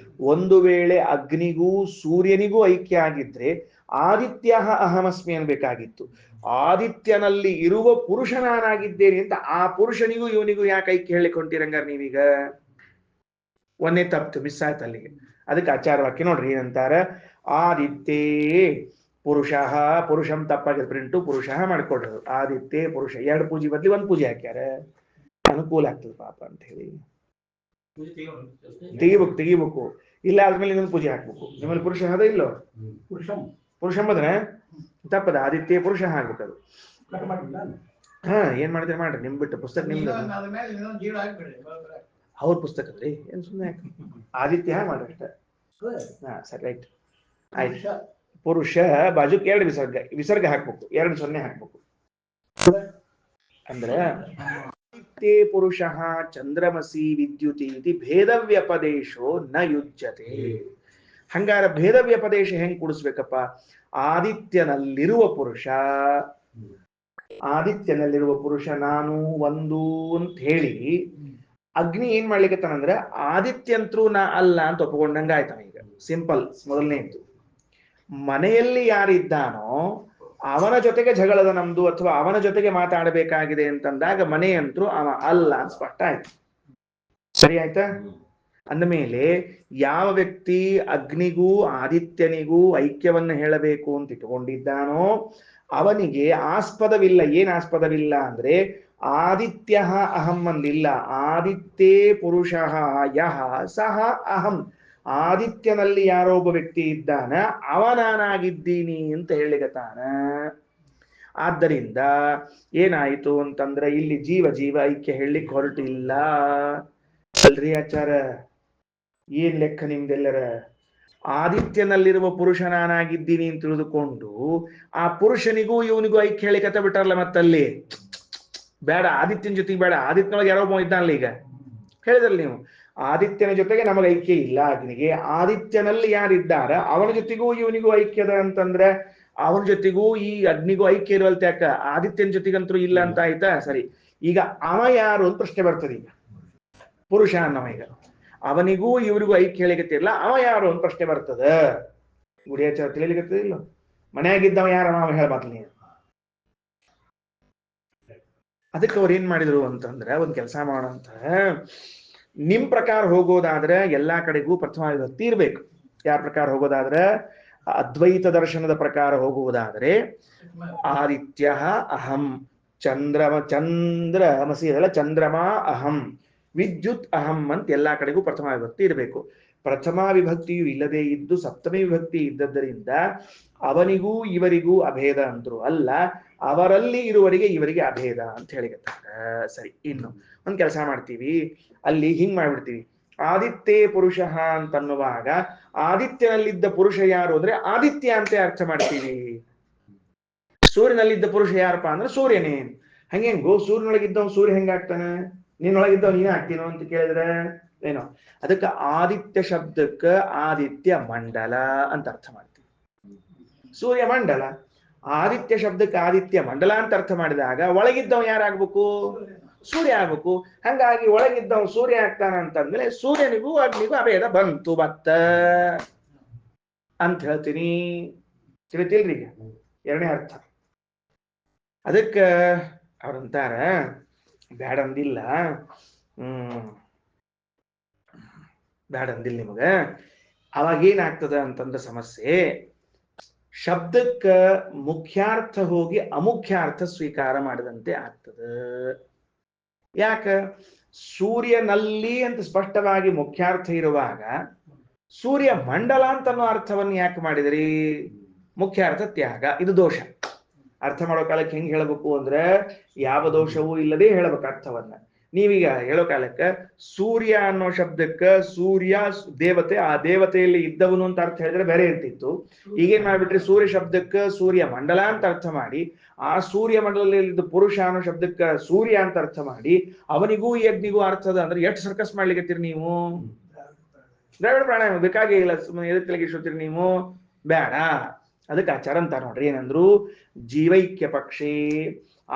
ಒಂದು ವೇಳೆ ಅಗ್ನಿಗೂ ಸೂರ್ಯನಿಗೂ ಐಕ್ಯ ಆಗಿದ್ರೆ ಆದಿತ್ಯ ಅಹಮಸ್ಮಿ ಅನ್ಬೇಕಾಗಿತ್ತು. ಆದಿತ್ಯನಲ್ಲಿ ಇರುವ ಪುರುಷ ನಾನಾಗಿದ್ದೇನೆ ಅಂತ ಆ ಪುರುಷನಿಗೂ ಇವನಿಗೂ ಯಾಕೆ ಐಕ್ಯ ಹೇಳಿಕ್ ಹೊಂಟಿರಂಗಾರ ನೀವೀಗ? ಒಂದೇ ತಪ್ಪು ಮಿಸ್ ಆಯ್ತು ಅಲ್ಲಿಗೆ. ಅದಕ್ಕೆ ಆಚಾರ ವಾಕ್ಯ ನೋಡ್ರಿ ಏನಂತಾರ, ಆದಿತ್ಯೇ ಪುರುಷ, ಪುರುಷಂ ತಪ್ಪಾಗಿದ್ ಪ್ರಿಂಟು ಪುರುಷ ಮಾಡ್ಕೊಡ್ರು. ಆದಿತ್ಯೇ ಪುರುಷ, ಎರಡು ಪೂಜೆ ಬದ್ಲಿ ಒಂದ್ ಪೂಜೆ ಹಾಕ್ಯಾರ, ಅನುಕೂಲ ಆಗ್ತದೆ ಪಾಪ ಅಂತ ಹೇಳಿ ತೆಗಿಬೇಕು. ಇಲ್ಲ ಆದ್ಮೇಲೆ ಇನ್ನೊಂದು ಪೂಜೆ ಹಾಕ್ಬೇಕು. ನಿಮ್ಮಲ್ಲಿ ಪುರುಷ ಅದ ಇಲ್ಲೋ? ಪುರುಷಂ ಬದ್ರೆ ತಪ್ಪದ, ಆದಿತ್ಯ ಪುರುಷ ಆಗ್ಬೇಕದು. ಹಾ, ಏನ್ ಮಾಡಿದ್ರೆ ಮಾಡ್ರಿ, ನಿಮ್ ಬಿಟ್ಟು ಪುಸ್ತಕ ನಿಮ್ದು, ಅವ್ರ ಪುಸ್ತಕ ಅದ್ರಿ, ಏನ್ ಸುಮ್ಮನೆ ಆದಿತ್ಯ ಮಾಡ್ರಿ ಅಷ್ಟ. ಹಾ ಸರಿ, ರೈಟ್, ಆಯ್ತು. ಪುರುಷ ಬಾಜುಕ್ ಎರಡು ವಿಸರ್ಗ ಹಾಕ್ಬೇಕು, 2 0 ಹಾಕ್ಬೇಕು. ಅಂದ್ರೆ ಆದಿತ್ಯೇ ಪುರುಷ ಚಂದ್ರಮಸಿ ವಿದ್ಯುತಿ ಭೇದ ವ್ಯಪದೇಶೋ ನ ಯುಜ್ಯತೆ. ಹಂಗಾರ ಭೇದ ವ್ಯಪದೇಶ ಹೆಂಗ್ ಕೂಡಿಸ್ಬೇಕಪ್ಪ? ಆದಿತ್ಯನಲ್ಲಿರುವ ಪುರುಷ, ಆದಿತ್ಯನಲ್ಲಿರುವ ಪುರುಷ ನಾನು ಒಂದು ಅಂತ ಹೇಳಿ ಅಗ್ನಿ ಏನ್ ಮಾಡ್ಲಿಕ್ಕತ್ತಾನಂದ್ರೆ ಆದಿತ್ಯಂತ್ರು ನಾ ಅಲ್ಲ ಅಂತ ಒಪ್ಪಿಕೊಂಡಂಗ ಆಯ್ತಾನ. ಈಗ ಸಿಂಪಲ್. ಮೊದಲನೇದ್ದು, ಮನೆಯಲ್ಲಿ ಯಾರಿದ್ದಾನೋ ಅವನ ಜೊತೆಗೆ ಜಗಳದ ನಮ್ದು ಅಥವಾ ಅವನ ಜೊತೆಗೆ ಮಾತಾಡಬೇಕಾಗಿದೆ ಅಂತಂದಾಗ ಮನೆಯಂತ್ರು ಅವ ಅಲ್ಲ ಅಂತ ಸ್ಪಷ್ಟ ಆಯ್ತು. ಸರಿ ಆಯ್ತಾ? ಅಂದಮೇಲೆ ಯಾವ ವ್ಯಕ್ತಿ ಅಗ್ನಿಗೂ ಆದಿತ್ಯನಿಗೂ ಐಕ್ಯವನ್ನು ಹೇಳಬೇಕು ಅಂತ ಇಟ್ಟುಕೊಂಡಿದ್ದಾನೋ ಅವನಿಗೆ ಆಸ್ಪದವಿಲ್ಲ. ಏನ್ ಆಸ್ಪದವಿಲ್ಲ ಅಂದ್ರೆ ಆದಿತ್ಯ ಅಹಂ ಅಂದಿಲ್ಲ. ಆದಿತ್ಯೇ ಪುರುಷ ಯಹ ಸಹ ಅಹಂ. ಆದಿತ್ಯನಲ್ಲಿ ಯಾರೋ ಒಬ್ಬ ವ್ಯಕ್ತಿ ಇದ್ದಾನ, ಅವ ನಾನಾಗಿದ್ದೀನಿ ಅಂತ ಹೇಳಿಗತಾನ. ಆದ್ದರಿಂದ ಏನಾಯಿತು ಅಂತಂದ್ರೆ ಇಲ್ಲಿ ಜೀವ ಜೀವ ಐಕ್ಯ ಹೇಳಲಿಕ್ಕೆ ಹೊರಟಿಲ್ಲ ಅಲ್ರಿ ಆಚಾರ. ಏನ್ ಲೆಕ್ಕ ನಿಮ್ದೆಲ್ಲರ? ಆದಿತ್ಯನಲ್ಲಿರುವ ಪುರುಷ ನಾನಾಗಿದ್ದೀನಿ ಅಂತ ತಿಳಿದುಕೊಂಡು ಆ ಪುರುಷನಿಗೂ ಇವನಿಗೂ ಐಕ್ಯ ಹೇಳಿ ಕತೆ ಬಿಟ್ಟಾರಲ್ಲ. ಮತ್ತಲ್ಲಿ ಬೇಡ, ಆದಿತ್ಯನ ಜೊತೆಗೆ ಬೇಡ, ಆದಿತ್ಯನೊಳಗೆ ಯಾರೋ ಇದ್ದಾನಲ್ಲ. ಈಗ ಹೇಳಿದ್ರಲ್ಲ ನೀವು, ಆದಿತ್ಯನ ಜೊತೆಗೆ ನಮಗೆ ಐಕ್ಯ ಇಲ್ಲ ಅಗ್ನಿಗೆ. ಆದಿತ್ಯನಲ್ಲಿ ಯಾರಿದ್ದಾರ ಅವನ ಜೊತೆಗೂ ಇವನಿಗೂ ಐಕ್ಯದ ಅಂತಂದ್ರೆ ಅವನ ಜೊತೆಗೂ ಈ ಅಗ್ನಿಗೂ ಐಕ್ಯ ಇರುವಲ್ತ. ಯಾಕ? ಆದಿತ್ಯನ ಜೊತೆಗಂತೂ ಇಲ್ಲ ಅಂತ ಆಯ್ತಾ? ಸರಿ, ಈಗ ಅವ ಯಾರು ಅಂತ ಪ್ರಶ್ನೆ ಬರ್ತದೆ. ಈಗ ಪುರುಷ ಅನ್ನವ, ಈಗ ಅವನಿಗೂ ಇವರಿಗೂ ಐಕ್ಯ ಹೇಳಿಕತ್ತಿರಲ್ಲ, ಅವ ಯಾರು ಅಂತ ಪ್ರಶ್ನೆ ಬರ್ತದ. ಗುಡಿಯಾಚಾರ ತಿಳಿಲಿಕತ್ತದ ಇಲ್ಲ? ಮನೆಯಾಗಿದ್ದವ ಯಾರ ಅವ ಹೇಳ್ಬಾರ್ದು ನೀನು. ಅದಕ್ಕೆ ಅವ್ರು ಏನ್ ಮಾಡಿದ್ರು ಅಂತಂದ್ರೆ, ಒಂದ್ ಕೆಲಸ ಮಾಡೋಂತ, ನಿಮ್ ಪ್ರಕಾರ ಹೋಗೋದಾದ್ರೆ ಎಲ್ಲಾ ಕಡೆಗೂ ಪ್ರಥಮ ವಿಭಕ್ತಿ ಇರ್ಬೇಕು. ಯಾರ ಪ್ರಕಾರ ಹೋಗೋದಾದ್ರೆ ಅದ್ವೈತ ದರ್ಶನದ ಪ್ರಕಾರ ಹೋಗುವುದಾದ್ರೆ ಆದಿತ್ಯ ಅಹಂ, ಚಂದ್ರಮಸಿ ಅದಲ್ಲ, ಚಂದ್ರಮಾ ಅಹಂ, ವಿದ್ಯುತ್ ಅಹಂ ಅಂತ ಎಲ್ಲಾ ಕಡೆಗೂ ಪ್ರಥಮ ವಿಭಕ್ತಿ ಇರಬೇಕು. ಪ್ರಥಮ ವಿಭಕ್ತಿಯು ಇಲ್ಲದೆ ಇದ್ದು ಸಪ್ತಮಿ ವಿಭಕ್ತಿ ಇದ್ದದ್ದರಿಂದ ಅವನಿಗೂ ಇವರಿಗೂ ಅಭೇದ ಅಂತರೂ ಅಲ್ಲ, ಅವರಲ್ಲಿ ಇರುವರಿಗೆ ಇವರಿಗೆ ಅಭೇದ ಅಂತ ಹೇಳಿಕತ್ತಾರ. ಸರಿ, ಇನ್ನು ಒಂದ್ ಕೆಲಸ ಮಾಡ್ತೀವಿ, ಅಲ್ಲಿ ಹಿಂಗ್ ಮಾಡ್ಬಿಡ್ತೀವಿ. ಆದಿತ್ಯ ಪುರುಷ ಅಂತನ್ನುವಾಗ ಆದಿತ್ಯನಲ್ಲಿದ್ದ ಪುರುಷ ಯಾರು ಅಂದ್ರೆ ಆದಿತ್ಯ ಅಂತ ಅರ್ಥ ಮಾಡ್ತೀವಿ. ಸೂರ್ಯನಲ್ಲಿದ್ದ ಪುರುಷ ಯಾರಪ್ಪ ಅಂದ್ರೆ ಸೂರ್ಯನೇ. ಹಂಗೆಂಗೋ ಸೂರ್ಯನೊಳಗಿದ್ದವ್ ಸೂರ್ಯ ಹೆಂಗಾಗ್ತಾನೆ? ನೀನೊಳಗಿದ್ದವ್ ನೀನೇ ಆಗ್ತೀನೋ ಅಂತ ಕೇಳಿದ್ರೆ ಏನೋ. ಅದಕ್ಕೆ ಆದಿತ್ಯ ಶಬ್ದಕ್ಕೆ ಆದಿತ್ಯ ಮಂಡಲ ಅಂತ ಅರ್ಥ ಮಾಡ್ತೀವಿ. ಸೂರ್ಯ ಮಂಡಲ. ಆದಿತ್ಯ ಶಬ್ದಕ್ಕೆ ಆದಿತ್ಯ ಮಂಡಲ ಅಂತ ಅರ್ಥ ಮಾಡಿದಾಗ ಒಳಗಿದ್ದವ್ ಯಾರಾಗ್ಬೇಕು? ಸೂರ್ಯ ಆಗ್ಬೇಕು. ಹಂಗಾಗಿ ಒಳಗಿದ್ದವ್ ಸೂರ್ಯ ಆಗ್ತಾನ ಅಂತಂದ್ರೆ ಸೂರ್ಯನಿಗೂ ಅಗ್ನಿಗೂ ಅಭೇದ ಬಂತು ಬತ್ತ ಅಂತ ಹೇಳ್ತೀನಿ. ತಿಳಿತಿಲ್ರಿ? ಈಗ ಎರಡನೇ ಅರ್ಥ. ಅದಕ್ಕ ಅವ್ರಂತಾರ ಬ್ಯಾಡ ಅಂದಿಲ್ಲ, ಬ್ಯಾಡ ಅಂದಿಲ್ಲ ನಿಮಗ. ಅವಾಗ ಏನಾಗ್ತದ ಅಂತಂದ್ರೆ ಸಮಸ್ಯೆ, ಶಬ್ದಕ್ಕ ಮುಖ್ಯಾರ್ಥ ಹೋಗಿ ಅಮುಖ್ಯಾರ್ಥ ಸ್ವೀಕಾರ ಮಾಡಿದಂತೆ ಆಗ್ತದ. ಯಾಕ? ಸೂರ್ಯನಲ್ಲಿ ಅಂತ ಸ್ಪಷ್ಟವಾಗಿ ಮುಖ್ಯಾರ್ಥ ಇರುವಾಗ ಸೂರ್ಯ ಮಂಡಲ ಅಂತನೋ ಅರ್ಥವನ್ನು ಯಾಕೆ ಮಾಡಿದ್ರಿ? ಮುಖ್ಯಾರ್ಥ ತ್ಯಾಗ. ಇದು ದೋಷ. ಅರ್ಥ ಮಾಡೋ ಕಾಲಕ್ಕೆ ಹೆಂಗ್ ಹೇಳ್ಬೇಕು ಅಂದ್ರೆ ಯಾವ ದೋಷವೂ ಇಲ್ಲದೆ ಹೇಳ್ಬೇಕು ಅರ್ಥವನ್ನ. ನೀವೀಗ ಹೇಳೋ ಕಾಲಕ್ಕೆ ಸೂರ್ಯ ಅನ್ನೋ ಶಬ್ದಕ್ಕ ಸೂರ್ಯ ದೇವತೆ, ಆ ದೇವತೆಯಲ್ಲಿ ಇದ್ದವನು ಅಂತ ಅರ್ಥ ಹೇಳಿದ್ರೆ ಬೇರೆ ಇರ್ತಿತ್ತು. ಈಗೇನ್ ಮಾಡ್ಬಿಟ್ರಿ? ಸೂರ್ಯ ಶಬ್ದಕ್ಕೆ ಸೂರ್ಯ ಮಂಡಲ ಅಂತ ಅರ್ಥ ಮಾಡಿ, ಆ ಸೂರ್ಯ ಮಂಡಲದಲ್ಲಿ ಪುರುಷ ಅನ್ನೋ ಶಬ್ದಕ್ಕ ಸೂರ್ಯ ಅಂತ ಅರ್ಥ ಮಾಡಿ, ಅವನಿಗೂ ಈ ಅಗ್ನಿಗೂ ಅರ್ಥದ ಅಂದ್ರೆ ಎಷ್ಟು ಸರ್ಕಸ್ ಮಾಡ್ಲಿಕ್ಕತ್ತೀರಿ ನೀವು? ದ್ರಾವಿಡ ಪ್ರಾಣಾಯಾಮ ಬೇಕಾಗೇ ಇಲ್ಲ. ಸುಮ್ಮನೆ ಎದಕ್ಕೆ ತಲೆಗಿಸ್ಕೊತೀರಿ ನೀವು? ಬೇಡ. ಅದಕ್ಕೆ ಆಚಾರ ಅಂತ ನೋಡ್ರಿ ಏನಂದ್ರು, ಜೀವೈಕ್ಯ ಪಕ್ಷೇ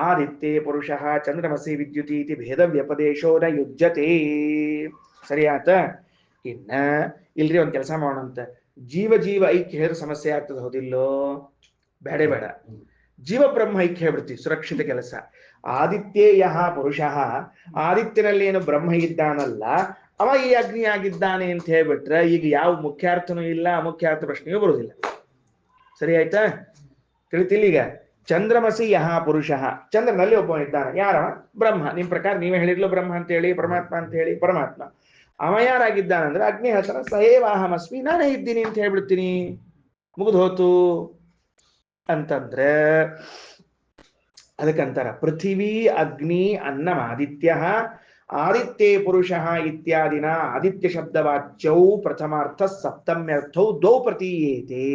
ಆದಿತ್ಯೇ ಪುರುಷ ಚಂದ್ರಮಸಿ ವಿದ್ಯುತೀತಿ ಭೇದ ವ್ಯಪದೇಶೋ ನ ಯುಜ್ಯತೆ. ಸರಿ ಆತ? ಇನ್ನ ಇಲ್ರಿ ಒಂದ್ ಕೆಲಸ ಮಾಡೋಣಂತ, ಜೀವ ಜೀವ ಐಕ್ಯ ಹೇಳಿದ್ರೆ ಸಮಸ್ಯೆ ಆಗ್ತದ, ಹೌದಿಲ್ಲೋ? ಬೇಡ ಬೇಡ, ಜೀವ ಬ್ರಹ್ಮ ಐಕ್ಯ ಹೇಳ್ಬಿಡ್ತೀವಿ, ಸುರಕ್ಷಿತ ಕೆಲಸ. ಆದಿತ್ಯೇ ಯಹ ಪುರುಷ, ಆದಿತ್ಯನಲ್ಲಿ ಏನು ಬ್ರಹ್ಮ ಇದ್ದಾನಲ್ಲ ಅವ ಈ ಅಗ್ನಿ ಆಗಿದ್ದಾನೆ ಅಂತ ಹೇಳ್ಬಿಟ್ರೆ ಈಗ ಯಾವ ಮುಖ್ಯಾರ್ಥನೂ ಇಲ್ಲ, ಅಮುಖ್ಯಾರ್ಥ ಪ್ರಶ್ನೆಯೂ ಬರುವುದಿಲ್ಲ. ಸರಿ ಆಯ್ತಾ? ತಿಳಿತಿಲ್ಲ? ಈಗ ಚಂದ್ರಮಸಿ ಯಹ ಪುರುಷ, ಚಂದ್ರನಲ್ಲಿ ಒಬ್ಬ ಇದ್ದಾನೆ. ಯಾರವ? ಬ್ರಹ್ಮ. ನಿಮ್ ಪ್ರಕಾರ ನೀವೇ ಹೇಳಿರ್ಲು ಬ್ರಹ್ಮ ಅಂತ ಹೇಳಿ, ಪರಮಾತ್ಮ ಅಂತ ಹೇಳಿ. ಪರಮಾತ್ಮ ಅವ ಯಾರಾಗಿದ್ದಾನಂದ್ರೆ ಅಗ್ನಿ ಹೇಳ್ತಾನ, ಸಹೇವಾಹಮಸ್ಮಿ, ನಾನೇ ಇದ್ದೀನಿ ಅಂತ ಹೇಳ್ಬಿಡ್ತೀನಿ, ಮುಗಿದು ಹೋತು ಅಂತಂದ್ರೆ ಅದಕ್ಕಂತಾರ ಪೃಥಿವೀ ಅಗ್ನಿ ಅನ್ನಮಾದಿತ್ಯ ಆದಿತ್ಯೇ ಪುರುಷ ಇತ್ಯಾದಿನ ಆದಿತ್ಯ ಶಬ್ದವಾಚ್ಯೌ ಪ್ರಥಮಾರ್ಥ ಸಪ್ತಮ್ಯರ್ಥೌ ದ್ವೌ ಪ್ರತೀಯೇತೆ.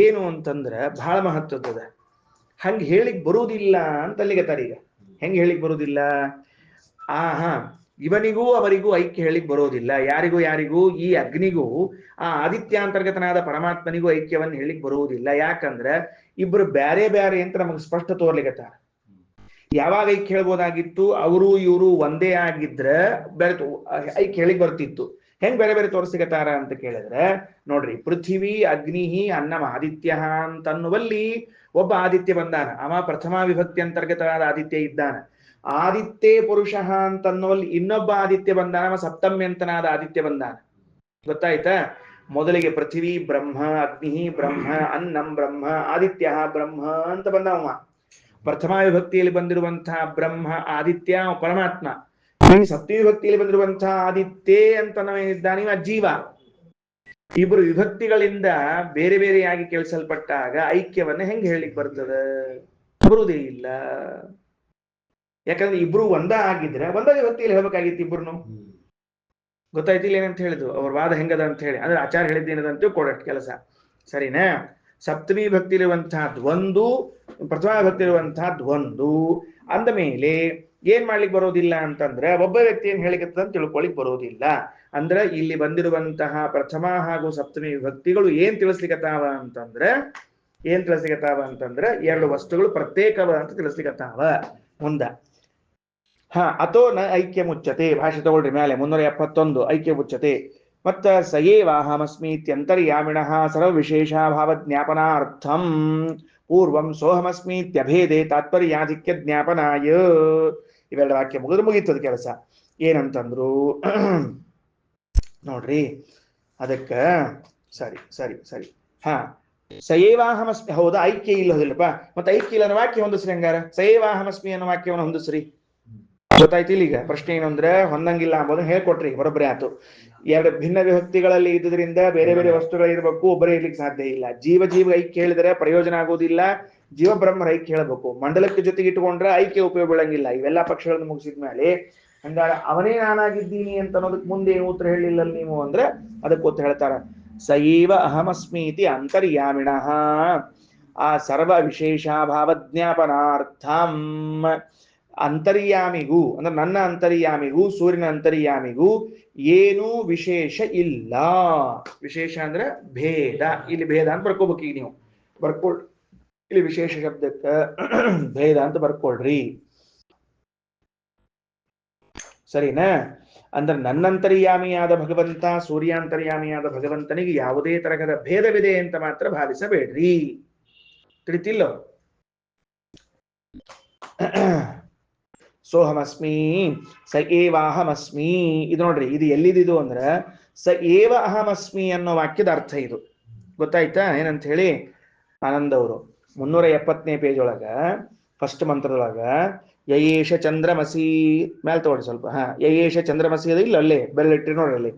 ಏನು ಅಂತಂದ್ರೆ ಬಹಳ ಮಹತ್ವದ, ಹಂಗೆ ಹೇಳಿಕ್ ಬರುವುದಿಲ್ಲ ಅಂತ ಅಲ್ಲಿಗತ್ತಾರ. ಈಗ ಹೆಂಗೆ ಹೇಳಿಕ್ ಬರುವುದಿಲ್ಲ? ಇವನಿಗೂ ಅವರಿಗೂ ಐಕ್ಯ ಹೇಳಿಕ್ ಬರೋದಿಲ್ಲ. ಯಾರಿಗೂ ಯಾರಿಗೂ ಈ ಅಗ್ನಿಗೂ ಆ ಆದಿತ್ಯಾಂತರ್ಗತನಾದ ಪರಮಾತ್ಮನಿಗೂ ಐಕ್ಯವನ್ನು ಹೇಳಿಕ್ ಬರುವುದಿಲ್ಲ. ಯಾಕಂದ್ರೆ ಇಬ್ರು ಬ್ಯಾರೆ ಬ್ಯಾರೆ ಅಂತ ನಮಗೆ ಸ್ಪಷ್ಟ ತೋರ್ಲಿಕತ್ತಾರ. ಯಾವಾಗ ಐಕ್ಯ ಹೇಳ್ಬೋದಾಗಿತ್ತು, ಅವರು ಇವರು ಒಂದೇ ಆಗಿದ್ರೆ ಬೇರೆ ಐಕ್ಯ ಹೇಳಿಕ್ ಬರ್ತಿತ್ತು. ಹೆಂಗ್ ಬೇರೆ ಬೇರೆ ತೋರಿಸ್ಲಿಕತ್ತಾರ ಅಂತ ಕೇಳಿದ್ರೆ ನೋಡ್ರಿ, ಪೃಥ್ವಿ ಅಗ್ನಿ ಅನ್ನಮ ಆದಿತ್ಯ ಅಂತನ್ನುವಲ್ಲಿ ಒಬ್ಬ ಆದಿತ್ಯ ಬಂದಾನ, ಅವ ಪ್ರಥಮ ವಿಭಕ್ತಿ ಅಂತರ್ಗತವಾದ ಆದಿತ್ಯ ಇದ್ದಾನ. ಆದಿತ್ಯ ಪುರುಷ ಅಂತನ್ನುವಲ್ಲಿ ಇನ್ನೊಬ್ಬ ಆದಿತ್ಯ ಬಂದಾನ, ಅವ ಸಪ್ತಮ್ಯಂತನಾದ ಆದಿತ್ಯ ಬಂದಾನ. ಗೊತ್ತಾಯ್ತಾ? ಮೊದಲಿಗೆ ಪೃಥ್ವಿ ಬ್ರಹ್ಮ, ಅಗ್ನಿ ಬ್ರಹ್ಮ, ಅನ್ನಂ ಬ್ರಹ್ಮ, ಆದಿತ್ಯ ಬ್ರಹ್ಮ ಅಂತ ಬಂದವ. ಪ್ರಥಮ ವಿಭಕ್ತಿಯಲ್ಲಿ ಬಂದಿರುವಂತಹ ಬ್ರಹ್ಮ ಆದಿತ್ಯ ಪರಮಾತ್ಮ. ಈ ಸಪ್ತಮಿ ವಿಭಕ್ತಿಯಲ್ಲಿ ಬಂದಿರುವಂತಹ ಆದಿತ್ಯ ಅಂತ ನಾವೇನಿದ್ದಾನೆ ಇವ ಜೀವ. ಇಬ್ರು ವಿಭಕ್ತಿಗಳಿಂದ ಬೇರೆ ಬೇರೆಯಾಗಿ ಕೇಳಿಸಲ್ಪಟ್ಟಾಗ ಐಕ್ಯವನ್ನ ಹೆಂಗ್ ಹೇಳಿಕ್ ಬರ್ತದ? ಬರುವುದೇ ಇಲ್ಲ. ಯಾಕಂದ್ರೆ ಇಬ್ರು ಒಂದ ಆಗಿದ್ರೆ ಒಂದ ವಿಭಕ್ತಿಯಲ್ಲಿ ಹೇಳ್ಬೇಕಾಗಿತ್ತು ಇಬ್ರು. ಗೊತ್ತಾಯ್ತಿಲ್ಲ ಏನಂತ ಹೇಳಿದ್ರು ಅವ್ರ ವಾದ ಹೆಂಗದ ಅಂತ ಹೇಳಿ. ಅಂದ್ರೆ ಆಚಾರ ಹೇಳಿದ್ದೇನದಂತೂ ಕೊಡಷ್ಟು ಕೆಲಸ ಸರಿನಾ. ಸಪ್ತಮಿ ವಿಭಕ್ತಿಲಿರುವಂತಹದ್ದು ಒಂದು, ಪ್ರಥಮ ವಿಭಕ್ತಿ ಇರುವಂತಹದ್ದು ಒಂದು ಅಂದ ಮೇಲೆ ಏನ್ ಮಾಡ್ಲಿಕ್ಕೆ ಬರೋದಿಲ್ಲ ಅಂತಂದ್ರೆ ಒಬ್ಬ ವ್ಯಕ್ತಿ ಏನ್ ಹೇಳಿಕತ್ತ ತಿಳ್ಕೊಳಿಕ್ ಬರೋದಿಲ್ಲ. ಅಂದ್ರೆ ಇಲ್ಲಿ ಬಂದಿರುವಂತಹ ಪ್ರಥಮ ಹಾಗೂ ಸಪ್ತಮಿ ವಿಭಕ್ತಿಗಳು ಏನ್ ತಿಳಿಸ್ಲಿಕ್ಕತ್ತಾವ ಅಂತಂದ್ರೆ ಎರಡು ವಸ್ತುಗಳು ಪ್ರತ್ಯೇಕವ ಅಂತ ತಿಳಿಸ್ಲಿಕ್ಕತ್ತಾವ ಮುಂದ. ಅಥೋ ನ ಐಕ್ಯ ಮುಚ್ಚತೆ. ಭಾಷೆ ತಗೊಳ್ರಿ ಮೇಲೆ 371 ಐಕ್ಯ ಮುಚ್ಚತೆ. ಮತ್ತ ಸಯೇವಾಹಮಸ್ಮಿ ಇತ್ಯಂತರ್ಯಾಮಿಣಃ ಸರ್ವ ವಿಶೇಷಾಭಾವ ಜ್ಞಾಪನಾರ್ಥಂ ಪೂರ್ವಂ ಸೋಹಮಸ್ಮೀತ್ಯಭೇದೆ ತಾತ್ಪರ್ಯಾಧಿಕ್ಯ ಜ್ಞಾಪನಾಯ. ಇವೆರಡು ವಾಕ್ಯ ಮುಗಿತದ ಕೆಲಸ. ಏನಂತಂದ್ರು ನೋಡ್ರಿ, ಅದಕ್ಕ ಸರಿ ಸರಿ ಸರಿ ಸಯೇವಾಹಮಸ್ಮಿ. ಹೌದಾ, ಐಕ್ಯ ಇಲ್ಲೋದಿಲ್ಲಪ್ಪ. ಮತ್ತೆ ಐಕ್ಯ ಇಲ್ಲ ಅನ್ನೋ ವಾಕ್ಯ ಹೊಂದಿಸ್ರಿ. ಹಂಗಾರ ಸಯೇವಾಹಮಸ್ಮಿ ಅನ್ನೋ ವಾಕ್ಯವನ್ನು ಹೊಂದಿಸ್ರಿ. ಗೊತ್ತಾಯ್ತಿಲ್ಲ? ಈಗ ಪ್ರಶ್ನೆ ಏನು ಅಂದ್ರೆ ಹೊಂದಂಗಿಲ್ಲ ಅಂಬೋದನ್ನ ಹೇಳ್ಕೊಟ್ರಿ, ಬರೋಬ್ಬರಿ ಆಯ್ತು. ಎರಡು ಭಿನ್ನ ವಿಭಕ್ತಿಗಳಲ್ಲಿ ಇದ್ದುದರಿಂದ ಬೇರೆ ಬೇರೆ ವಸ್ತುಗಳಿರ್ಬೇಕು, ಒಬ್ಬರೇ ಇರ್ಲಿಕ್ಕೆ ಸಾಧ್ಯ ಇಲ್ಲ. ಜೀವ ಐಕ್ಯ ಹೇಳಿದ್ರೆ ಪ್ರಯೋಜನ ಆಗೋದಿಲ್ಲ. ಜೀವ ಬ್ರಹ್ಮರ ಐಕ್ಯ ಹೇಳ್ಬೇಕು. ಮಂಡಲಕ್ಕೆ ಜೊತೆಗೆ ಇಟ್ಟುಕೊಂಡ್ರೆ ಐಕ್ಯ ಉಪಯೋಗ ಬೀಳಂಗಿಲ್ಲ. ಇವೆಲ್ಲ ಪಕ್ಷಗಳನ್ನು ಮುಗಿಸಿದ್ಮೇಲೆ ಹಂಗಾರ ಅವನೇ ನಾನಾಗಿದ್ದೀನಿ ಅಂತ ಅನ್ನೋದಕ್ಕೆ ಮುಂದೆ ಏನು ಉತ್ತರ ಹೇಳಿಲ್ಲ ನೀವು ಅಂದ್ರೆ ಅದಕ್ಕೆ ಉತ್ತರ ಹೇಳ್ತಾರ. ಸಯೇವ ಅಹಮಸ್ಮೀತಿ ಅಂತರ್ಯಾಮಿಣಃ ಆ ಸರ್ವ ವಿಶೇಷಾಭಾವ ಜ್ಞಾಪನಾರ್ಥಂ. ಅಂತರ್ಯಾಮಿಗೂ ಅಂದ್ರೆ ನನ್ನ ಅಂತರ್ಯಾಮಿಗೂ ಸೂರ್ಯನ ಅಂತರ್ಯಾಮಿಗೂ ಏನೂ ವಿಶೇಷ ಇಲ್ಲ. ವಿಶೇಷ ಅಂದ್ರೆ ಭೇದ. ಇಲ್ಲಿ ಭೇದ ಅಂತ ಬರ್ಕೋಬೇಕು. ಈಗ ನೀವು ಇಲ್ಲಿ ವಿಶೇಷ ಶಬ್ದಕ್ಕೆ ಭೇದ ಅಂತ ಬರ್ಕೊಳ್ರಿ. ಸರಿನಾ? ಅಂದ್ರೆ ನನ್ನಂತರ್ಯಾಮಿಯಾದ ಭಗವಂತ ಸೂರ್ಯಾಂತರ್ಯಾಮಿಯಾದ ಭಗವಂತನಿಗೆ ಯಾವುದೇ ತರಹದ ಭೇದವಿದೆ ಅಂತ ಮಾತ್ರ ಭಾವಿಸಬೇಡ್ರಿ. ತಿಳಿತಿಲ್ಲೋ? ಸೋಹಮಸ್ಮಿ ಸ ಏವಾಹಮಸ್ಮಿ. ಇದು ನೋಡ್ರಿ, ಇದು ಎಲ್ಲಿದ್ದು ಅಂದ್ರೆ ಸ ಏವ ಅಹಮಸ್ಮಿ ಅನ್ನೋ ವಾಕ್ಯದ ಅರ್ಥ ಇದು. ಗೊತ್ತಾಯ್ತಾ ಏನಂತ ಹೇಳಿ? ಆನಂದ್ ಅವರು 370ನೇ ಪೇಜ್ ಒಳಗ ಫಸ್ಟ್ ಮಂತ್ರದೊಳಗ ಯಯೇಶ ಚಂದ್ರಮಸಿ ಮೇಲೆ ತಗೊಳ್ಳಿ ಸ್ವಲ್ಪ. ಯಯೇಶ ಚಂದ್ರಮಸಿ ಅದ ಇಲ್ಲ, ಅಲ್ಲೇ ಬೆರಳಿಟ್ರಿ ನೋಡ್ರಿ. ಅಲ್ಲಿ